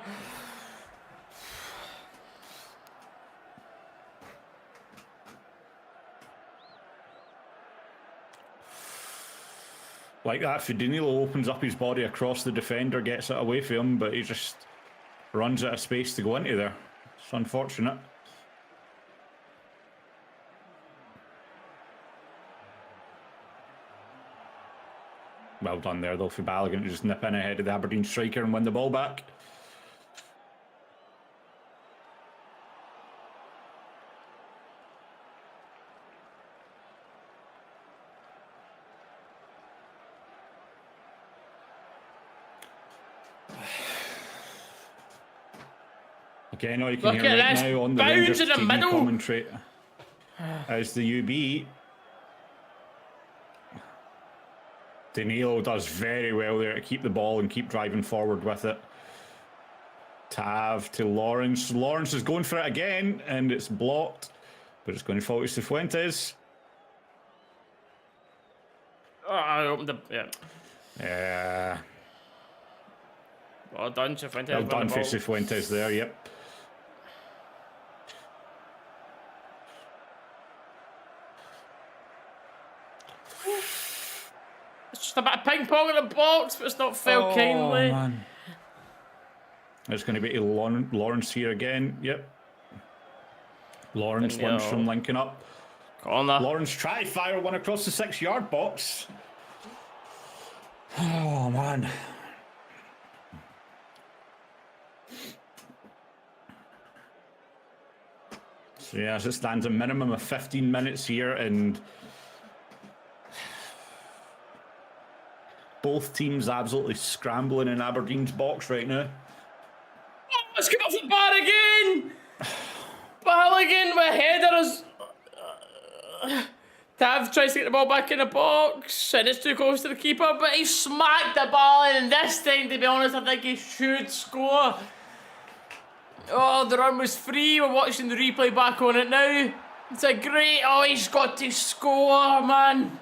Like that, Danilo opens up his body across the defender, gets it away from him, but he just runs out of space to go into there. It's unfortunate. Well done there, though, for Balogun to just nip in ahead of the Aberdeen striker and win the ball back. Again, all you can hear right now on the Rangers TV commentary as the UB. Danilo does very well there to keep the ball and keep driving forward with it. Tav to Lawrence. Lawrence is going for it again, and it's blocked, but it's going to fall to Cifuentes. Oh, I opened the... yeah. Yeah. Well done, Cifuentes. Well done for Cifuentes there, yep. Just a bit of ping pong in the box, but it's not felt kindly. Man. It's going to be to Lawrence here again. Yep. Lawrence wins from linking up. Corner. Lawrence try fire one across the 6-yard box. Oh man. So yeah, as it stands, a minimum of 15 minutes here, and both teams absolutely scrambling in Aberdeen's box right now. Oh, let's come off the bar again! Balogun with headers. Tav tries to get the ball back in the box, and it's too close to the keeper, but he smacked the ball in, and this time, to be honest, I think he should score. Oh, the run was free. We're watching the replay back on it now. It's a great... oh, he's got to score, man.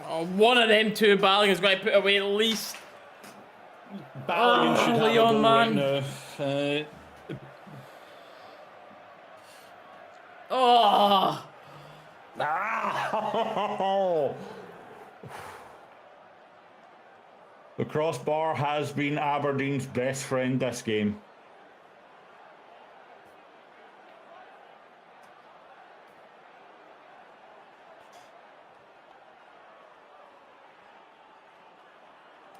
Oh, one of them two, Balogun's got to put away at least. Balogun should have Leon, a goal man. Right now. Oh! The crossbar has been Aberdeen's best friend this game.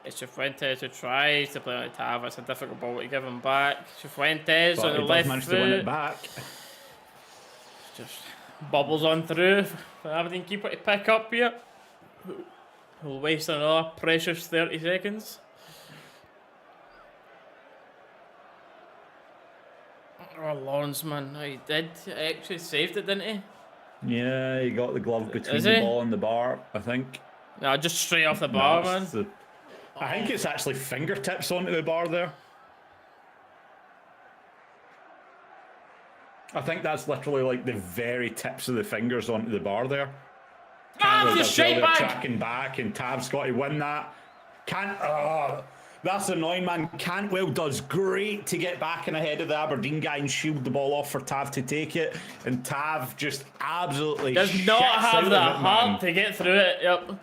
It's Cifuentes who tries to play on the Tav. It's a difficult ball to give him back. Cifuentes on the left managed foot. to win it back. Just bubbles on through for Aberdeen keeper to pick up here. We'll waste another precious 30 seconds. Oh, Lawrence, man, he did. He actually saved it, didn't he? Yeah, he got the glove between the ball and the bar, I think. No, just straight off the bar, man. I think it's actually fingertips onto the bar there. I think that's literally like the very tips of the fingers onto the bar there. The straight back! Tracking back, and Tav's got to win that. That's annoying, man. Cantwell does great to get back in ahead of the Aberdeen guy and shield the ball off for Tav to take it, and Tav just absolutely does not have the heart to get through it. Yep.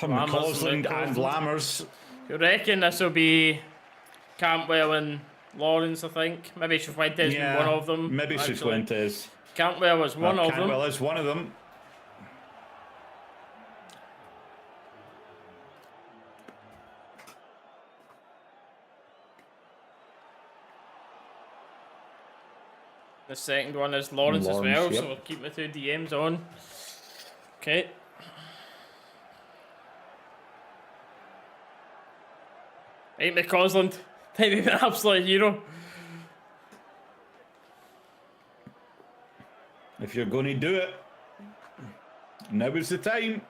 McCausland and Lammers. You reckon this will be Cantwell and Lawrence? I think maybe Cifuentes is one of them. Maybe Cifuentes. Cantwell was one of them. Cantwell is one of them. The second one is Lawrence as well, yep. so we'll keep the two DMs on. Okay. Ain't McCausland. Maybe an absolute hero. If you're going to do it, now is the time.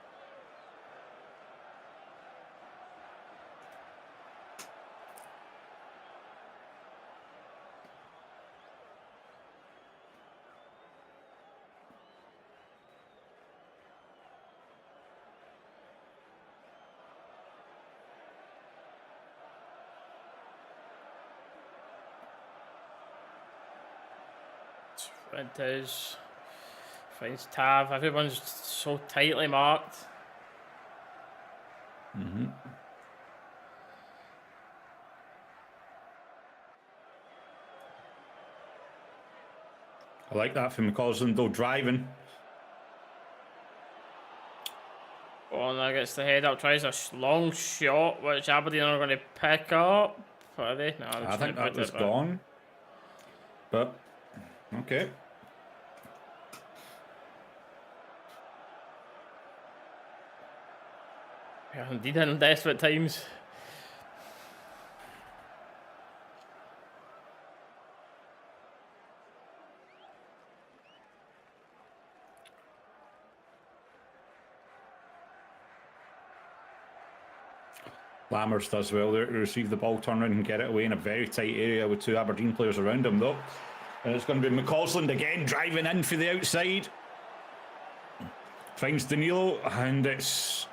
Fuentes finds Tav. Everyone's so tightly marked. I like that from McCausland, though, driving. Oh, and that gets the head up, tries a long shot, which Aberdeen are going to pick up. Are they? No, I think that was gone. But, okay. Yeah, indeed, in desperate times. Lammers does well there to receive the ball, turn around and get it away in a very tight area with 2 Aberdeen players around him, though. And it's going to be McCausland again, driving in for the outside. Finds Danilo, and it's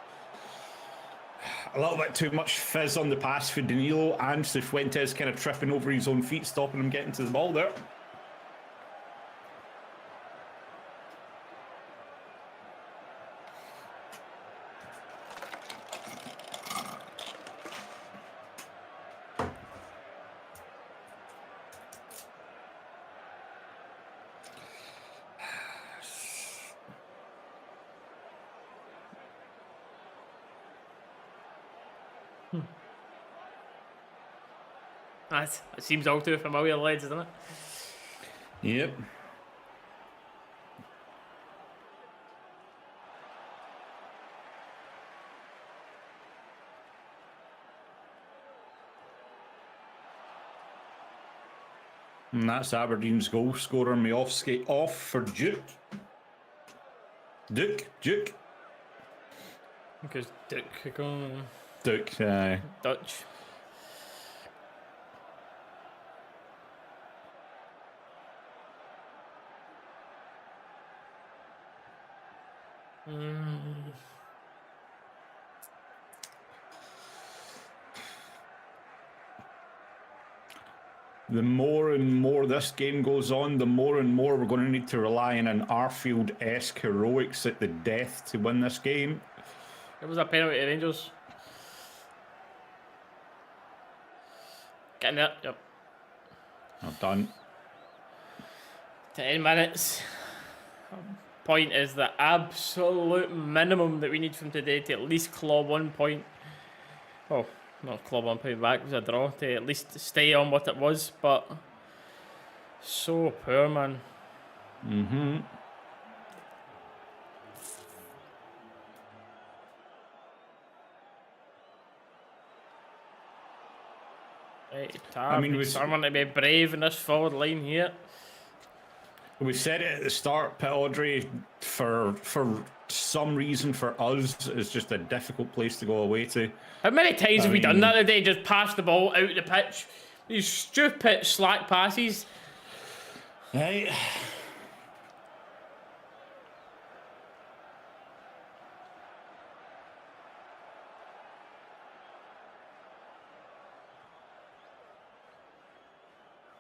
a little bit too much fizz on the pass for Danilo, and Cifuentes kind of tripping over his own feet, stopping him getting to the ball there. It seems all too familiar, lads, doesn't it? Yep. And that's Aberdeen's goal scorer, Miofsky, off for Duke. Duke. Because Duke. Dutch. The more and more this game goes on, the more and more we're going to need to rely on an Arfield-esque heroics at the death to win this game. It was a penalty to Rangers. Getting it, yep. Well done. 10 minutes. Point is the absolute minimum that we need from today to at least claw 1 point. Oh, not claw 1 point back, it was a draw, to at least stay on what it was, but so poor, man. Right, I mean, someone to be brave in this forward line here. We said it at the start, Pit Audrey, for some reason for us, it's just a difficult place to go away to. How many times have we done that today? Just pass the ball out the pitch. These stupid slack passes. Right.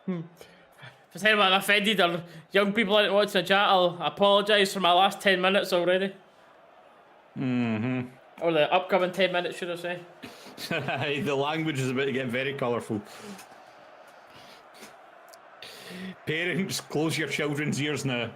If there's anyone offended or young people out watching the chat, I'll apologise for my last 10 minutes already. Or the upcoming 10 minutes, should I say. The language is about to get very colourful. Parents, close your children's ears now.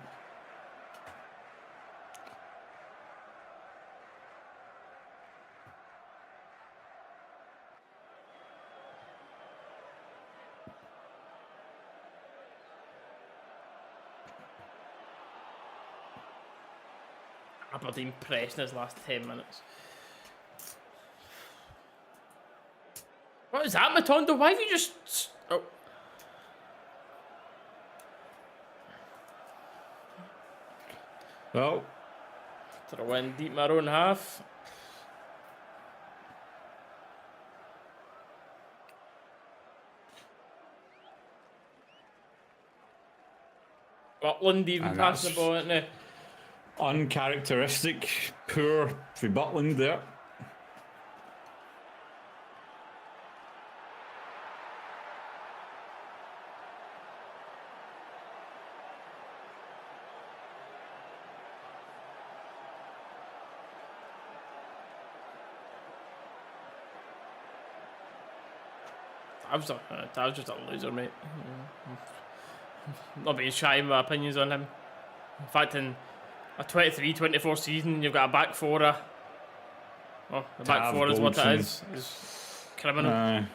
Aberdeen pressing his last 10 minutes. What is that, Matondo? Why have you just... Oh. Well. Throw in deep in my own half. Butland even passing the ball, isn't he? Uncharacteristic, poor for Butland there. I was just a loser, mate. Not being shy in my opinions on him. In fact, in a 23-24 season, you've got a back four. The back four is what it is. It's criminal.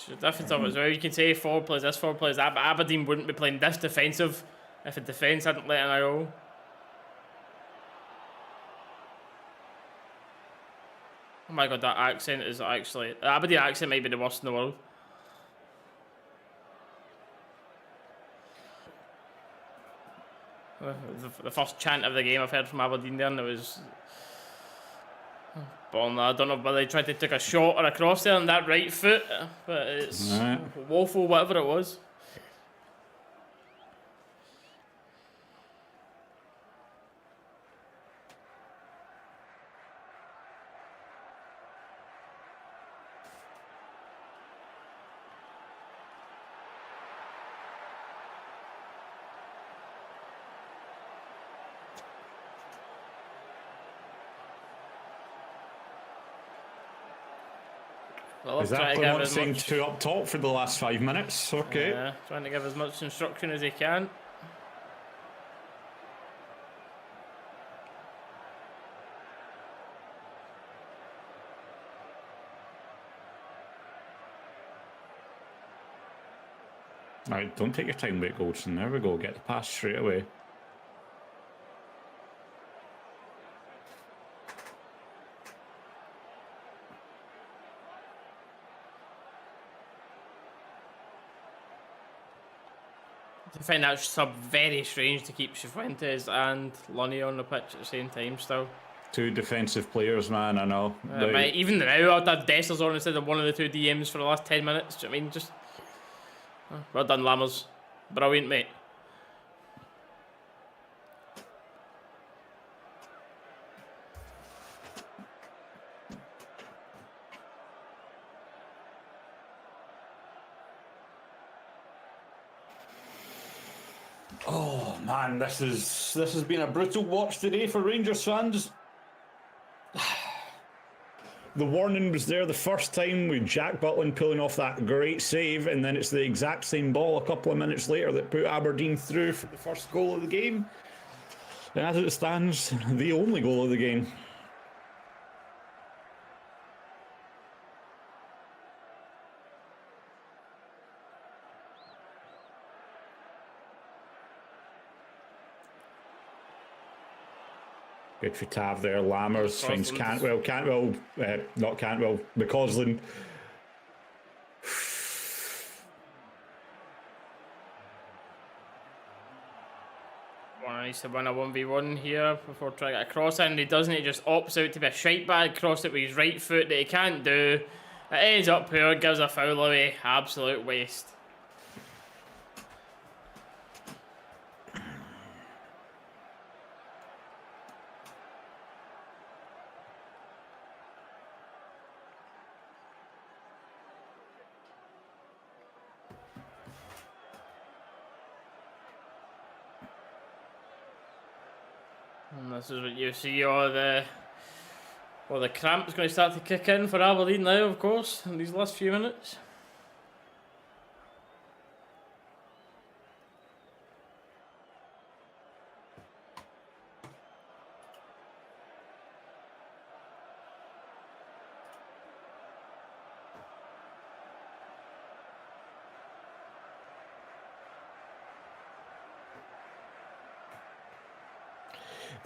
The difference of it as well, you can say forward plays this, forward plays that, but Aberdeen wouldn't be playing this defensive if the defence hadn't let in a goal. Oh my god, that accent is actually... The Aberdeen accent might be the worst in the world. The first chant of the game I've heard from Aberdeen there, and it was... Well, I don't know whether they tried to take a shot or a cross there on that right foot, but it's woeful, whatever it was. Well, is that what saying two up top for the last 5 minutes? Okay. Yeah, trying to give as much instruction as he can. Alright, don't take your time with Goldson. There we go, get the pass straight away. I find that very strange to keep Cifuentes and Lonnie on the pitch at the same time still. Two defensive players, man, I know. Even now, I'd have Dessers on instead of one of the two DMs for the last 10 minutes. Do you know what I mean? Just... well done, Lammers. Brilliant, mate. Oh man, this has been a brutal watch today for Rangers fans. The warning was there the first time with Jack Butland pulling off that great save, and then it's the exact same ball a couple of minutes later that put Aberdeen through for the first goal of the game. And as it stands, the only goal of the game. Good for Tav there. Lammers finds Cantwell, not Cantwell, McCausland. Well, needs to win a 1v1 here before trying to get a cross in. He doesn't, he just opts out to be a shite bag, cross it with his right foot that he can't do. It ends up poor, gives a foul away. Absolute waste. And this is what you see, all the cramp's going to start to kick in for Aberdeen now, of course, in these last few minutes.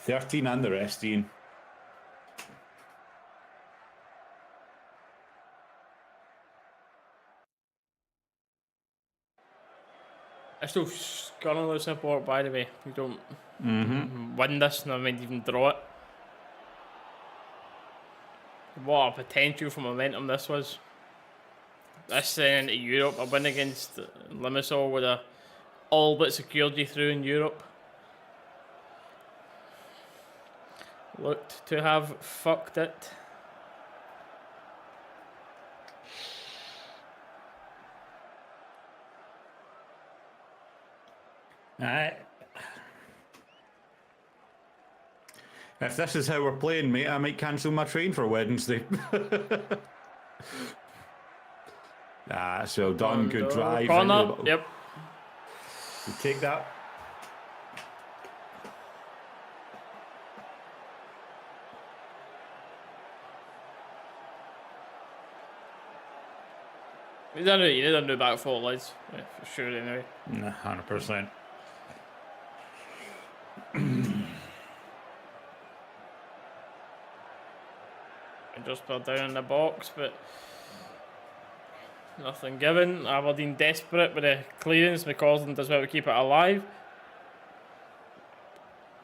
$13 and the rest, Ian. I still scunnerly support, by the way. We don't win this, and I might even draw it. What a potential for momentum this was. This into Europe, a win against Limassol would have all but secured you through in Europe. Looked to have fucked it. If this is how we're playing, mate, I might cancel my train for Wednesday. That's well done. Good drive. Corner. Yep. You take that. He didn't do back four lights, yeah, for sure anyway. Nah, 100%. Just put down in the box, but nothing given. Aberdeen desperate with the clearance. McCausland does well to keep it alive.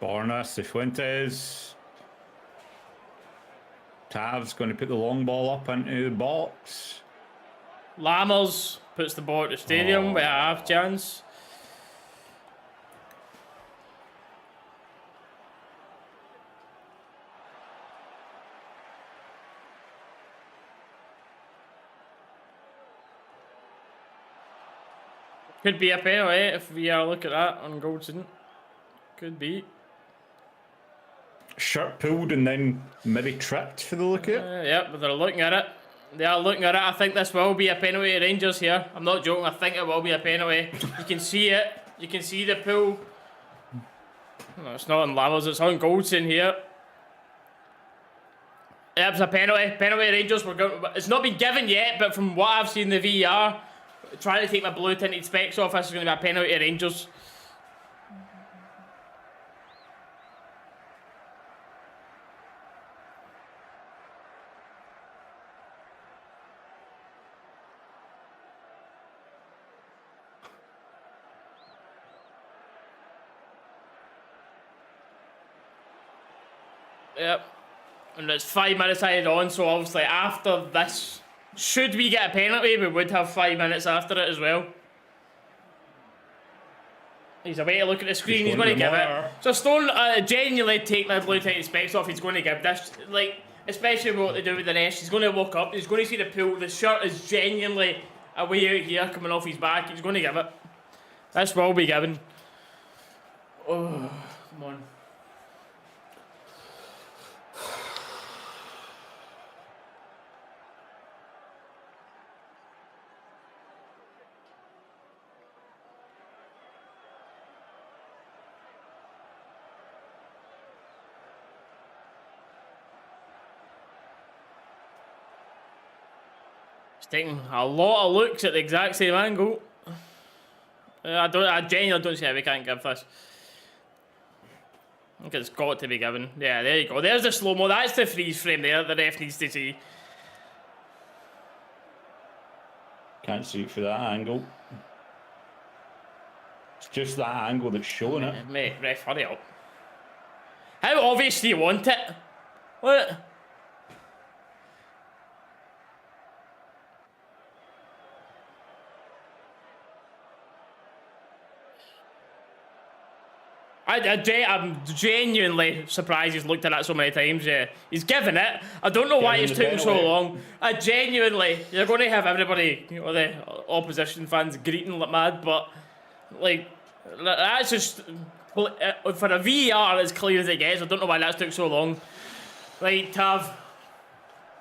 Borna, Cifuentes. Tav's going to put the long ball up into the box. Lammers puts the ball at the stadium with a half chance. Could be a penalty if we are looking at that on Goldson. Could be. Shirt pulled and then maybe tripped for the look at it. Yep, but they're looking at it. They are looking at it. I think this will be a penalty to Rangers here. I'm not joking. I think it will be a penalty. You can see it. You can see the pull. No, it's not on Lammers. It's on Goldson here. Yep, it's a penalty. Penalty to Rangers. It's not been given yet, but from what I've seen in the VAR, trying to take my blue tinted specs off, this is going to be a penalty to Rangers. Yep. And it's 5 minutes added on, so obviously after this, should we get a penalty, we would have 5 minutes after it as well. He's away to look at the screen, he's going to give it. So Stone, genuinely take my blue tinted specs off, he's going to give this, like, especially with what they do with the nest, he's going to walk up, he's going to see the pull, the shirt is genuinely away out here, coming off his back, he's going to give it. This will be given. Oh, come on. Taking a lot of looks at the exact same angle. I genuinely don't see how we can't give this. I think it's got to be given. Yeah, there you go. There's the slow-mo. That's the freeze frame there the ref needs to see. Can't see it for that angle. It's just that angle that's showing it. Mate, ref, hurry up. How obvious do you want it? What? I'm genuinely surprised he's looked at that so many times. Yeah, he's given it. I don't know why it's taken so long. You're going to have everybody, you know, the opposition fans greeting like mad, but like that's just for a VAR as clear as it gets. I don't know why that took so long. Right, Tav.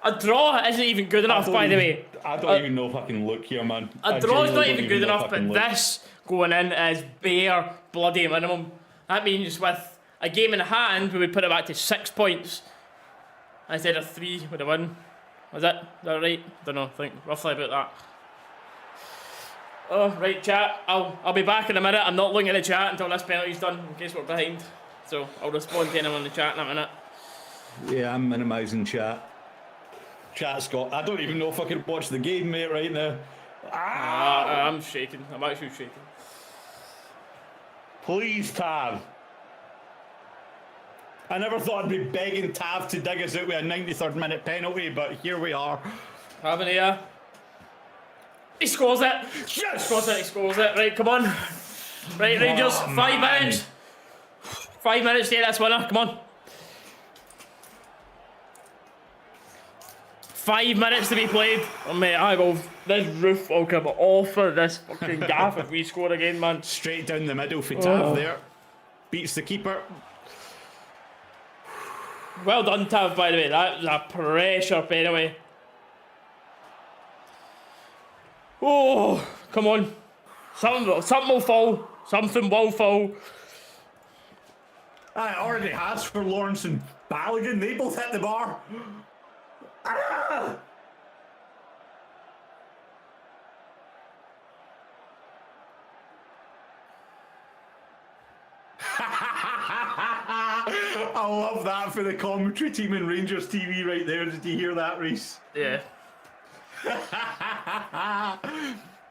A draw isn't even good enough, by the way. I don't even know if I can look here, man. A draw's not even good enough, but this going in is bare bloody minimum. That means with a game in hand, we would put it back to 6 points instead of 3 with a win. Is that right? Don't know. Think roughly about that. Oh, right, chat. I'll be back in a minute. I'm not looking at the chat until this penalty's done, in case we're behind. So I'll respond to anyone in the chat in a minute. Yeah, I'm minimising chat. Chat's got. I don't even know if I can watch the game, mate, right now. I'm shaking. I'm actually shaking. Please, Tav. I never thought I'd be begging Tav to dig us out with a 93rd minute penalty, but here we are. Tav here. He scores it. Yes! He scores it. Right, come on. Right, Rangers, 5 minutes. 5 minutes to get this winner. Come on. 5 minutes to be played. Oh, mate, this roof will come off of this fucking gaff if we score again, man. Straight down the middle for Tav there. Beats the keeper. Well done, Tav, by the way. That was a pressure penalty. Oh, come on. Something will fall. Something will fall. It already has for Lawrence and Balogun. They both hit the bar. Ah! I love that for the commentary team in Rangers TV right there. Did you hear that, Reese? Yeah.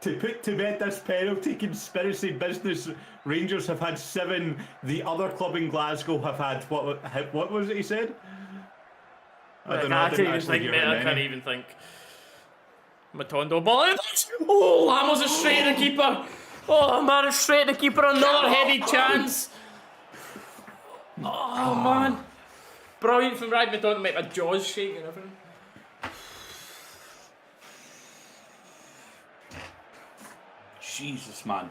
To put to bed this penalty conspiracy business, Rangers have had 7. The other club in Glasgow have had, what was it he said? I don't know. I can't even think. Matondo ball. Oh, Lamos is straight at the keeper. Oh, man, it's straight at the keeper. Another heavy chance. Oh, man. Brilliant from Ryan Matondo to make my jaws shake and everything. Jesus, man.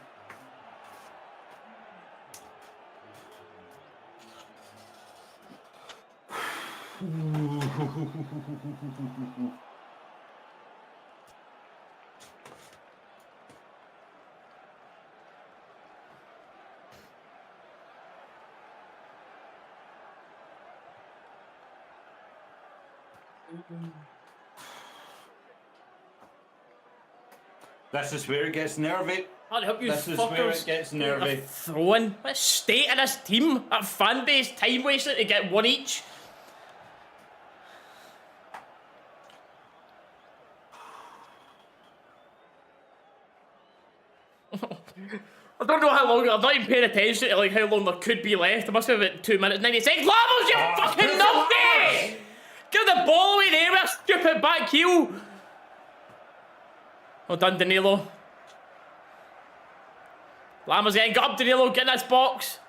This is where it gets nervy. I'll help you This is fuckers. where it gets nervy. Throwing. What state of this team? That fan base time wasted to get one each. I don't know how long. I'm not even paying attention to like how long there could be left. There must be about 2 minutes 90 seconds. Lamos, you fucking numpty! Give the ball away there with a stupid back heel. Well done, Danilo. Lamos again. Got up, Danilo. Get in this box.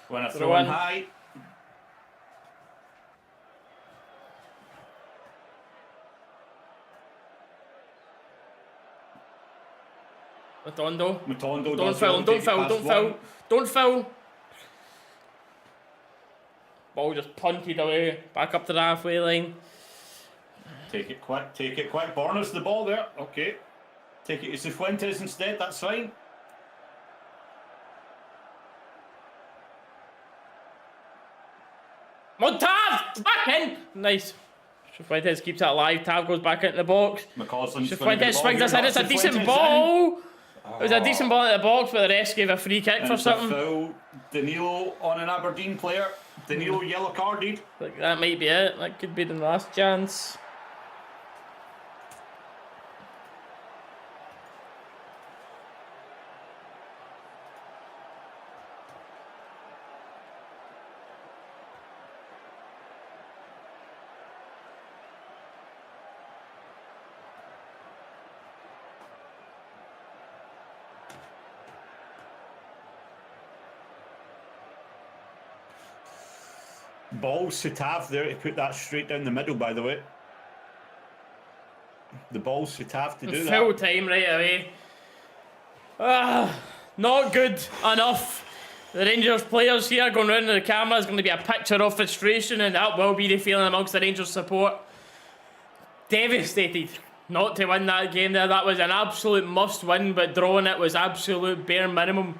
When I throw in high. Matondo. Don't foul, don't foul, don't foul. Don't foul. Ball just punted away. Back up to the halfway line. Take it quick, take it quick. Borner's the ball there. Okay. Take it to Cifuentes instead, that's fine. Come on, Tav! Back in! Nice. Cifuentes keeps that alive. Tav goes back into the box. Cifuentes swings this in. It's a decent ball. It was a decent ball at the box, but the rest gave a free kick for something. Foul. Danilo on an Aberdeen player. Danilo yellow carded. Like that might be it. That could be the last chance. Balls to Tav there to put that straight down the middle, by the way. The balls to Tav to do that. Full time right away. Not good enough. The Rangers players here going round to the camera is going to be a picture of frustration, and that will be the feeling amongst the Rangers support. Devastated not to win that game there. That was an absolute must win, but drawing it was absolute bare minimum.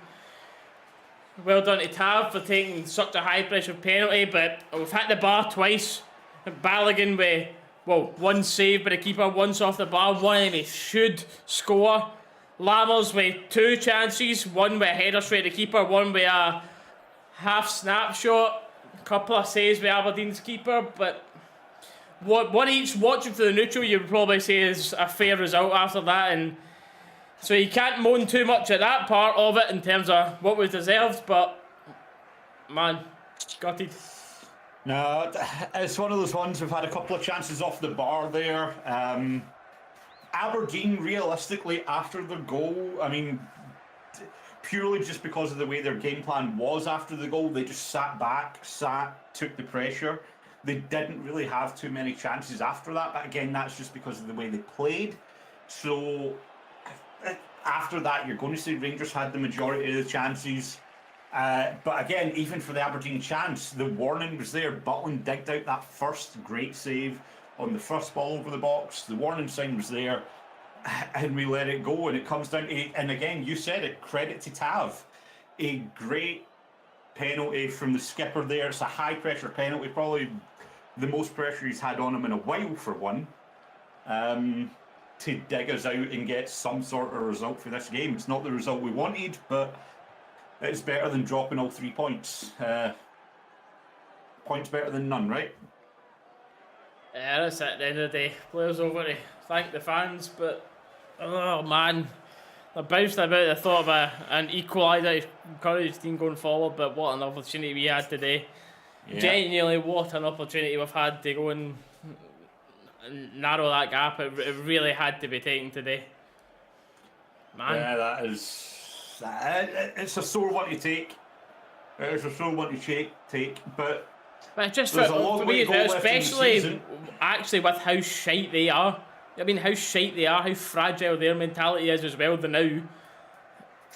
Well done to Tav for taking such a high pressure penalty, but we've hit the bar twice. Balogun with, well, one save by the keeper, once off the bar, one of them he should score. Lammers with 2 chances, one with a header straight at the keeper, one with a half snapshot, a couple of saves with Aberdeen's keeper, but one each. Watching for the neutral, you would probably say is a fair result after that, and so you can't moan too much at that part of it in terms of what was deserved, but man, gutted. No, it's one of those ones. We've had a couple of chances off the bar there. Aberdeen, realistically, after the goal, I mean, purely just because of the way their game plan was after the goal, they just sat back, took the pressure. they didn't really have too many chances after that. But again, that's just because of the way they played. So after that, you're going to see Rangers had the majority of the chances. But again, even for the Aberdeen chance, the warning was there. Butland digged out that first great save on the first ball over the box. The warning sign was there, and we let it go. And it comes down to, and again, you said it, credit to Tav. A great penalty from the skipper there. It's a high pressure penalty, probably the most pressure he's had on him in a while for one. To dig us out and get some sort of result for this game. It's not the result we wanted, but it's better than dropping all 3 points. Points better than none, right? Yeah, that's it at the end of the day. Players over to thank the fans, but oh man, I bounced about the thought of an equaliser to encourage the team going forward, but what an opportunity we had today. Yeah. Genuinely, what an opportunity we've had to go and narrow that gap. It really had to be taken today. Man. Yeah, that is... It's a sore one to take. It's a sore one to take, but just for me as well, especially actually with how shite they are. I mean, how shite they are, how fragile their mentality is as well. Now,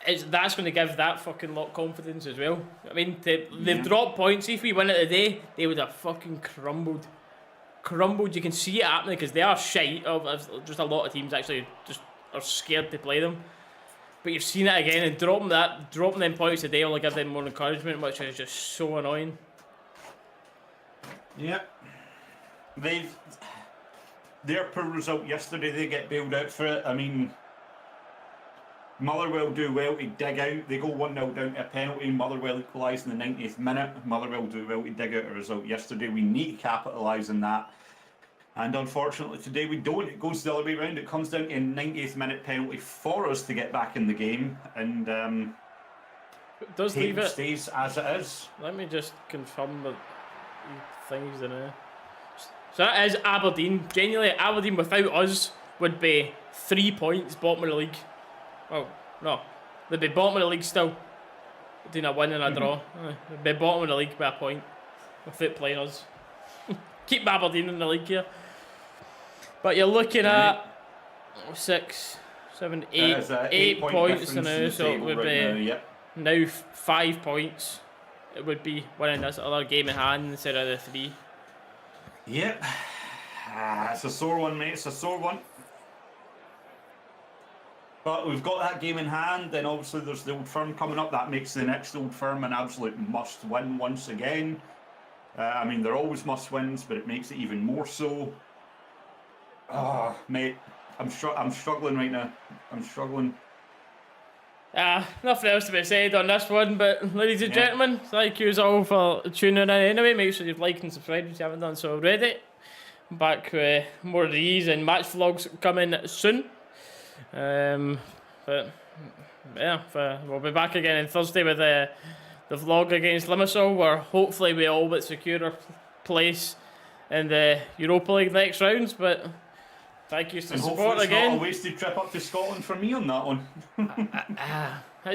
that's going to give that fucking lot confidence as well. I mean, they've dropped points. If we win it today, they would have fucking crumbled. You can see it happening because they are shite. Just a lot of teams actually just are scared to play them. But you've seen it again, and dropping them points today will give them more encouragement, which is just so annoying. Yep. Their poor result yesterday, they get bailed out for it. I mean, Motherwell do well to dig out. They go 1-0 down to a penalty. Motherwell equalise in the 90th minute. Motherwell do well to dig out a result yesterday. We need to capitalise on that. And unfortunately today we don't. It goes the other way around. It comes down to a 90th minute penalty for us to get back in the game. And it does leave it stays as it is. Let me just confirm the things in there. So that is Aberdeen. Genuinely, Aberdeen without us would be 3 points bottom of the league. Oh, no. They'd be bottom of the league still. Doing a win and a draw. They'd be bottom of the league by a point without playing us. Keep Aberdeen in the league here. But you're looking at 6, 7, 8, 8 points now, so it would be now 5 points. It would be winning this other game in hand instead of the 3. Yep. It's a sore one, mate. It's a sore one. But we've got that game in hand, then obviously there's the Old Firm coming up. That makes the next Old Firm an absolute must-win once again. I mean, they're always must-wins, but it makes it even more so. Oh, mate, I'm struggling right now. I'm struggling. Nothing else to be said on this one, but ladies and gentlemen, thank you all for tuning in anyway. Make sure you like and subscribe if you haven't done so already. Back with more of these and match vlogs coming soon. But yeah, we'll be back again on Thursday with the vlog against Limassol, where hopefully we all but secure our place in the Europa League next rounds. But thank you for the support again. Not a wasted trip up to Scotland for me on that one.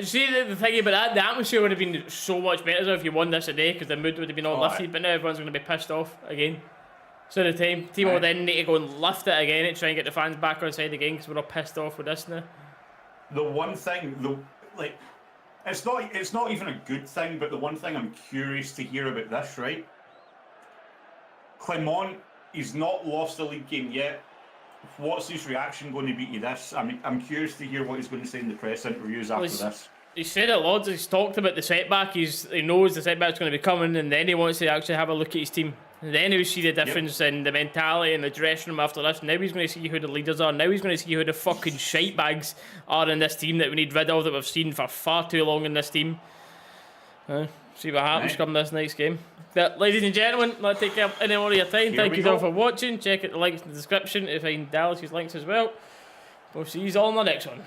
See, the thing about that, the atmosphere would have been so much better if you won this today, because the mood would have been all lifted. But now everyone's going to be pissed off again. So the team will then need to go and lift it again and try and get the fans back on side again, because we're all pissed off with this now. The one thing, it's not even a good thing, but the one thing I'm curious to hear about this, right? CMON, he's not lost a league game yet. What's his reaction going to be to this? I mean, I'm curious to hear what he's going to say in the press interviews after this. He said it loads. He's talked about the setback. He knows the setback's going to be coming, and then he wants to actually have a look at his team. And then he'll see the difference in the mentality and the dressing room after this. Now he's going to see who the leaders are. Now he's going to see who the fucking shite bags are in this team that we need rid of, that we've seen for far too long in this team. See what happens come this next game. But ladies and gentlemen, not take up any more of your time. Thank you all for watching. Check out the links in the description to find Dallas' links as well. We'll see you all in the next one.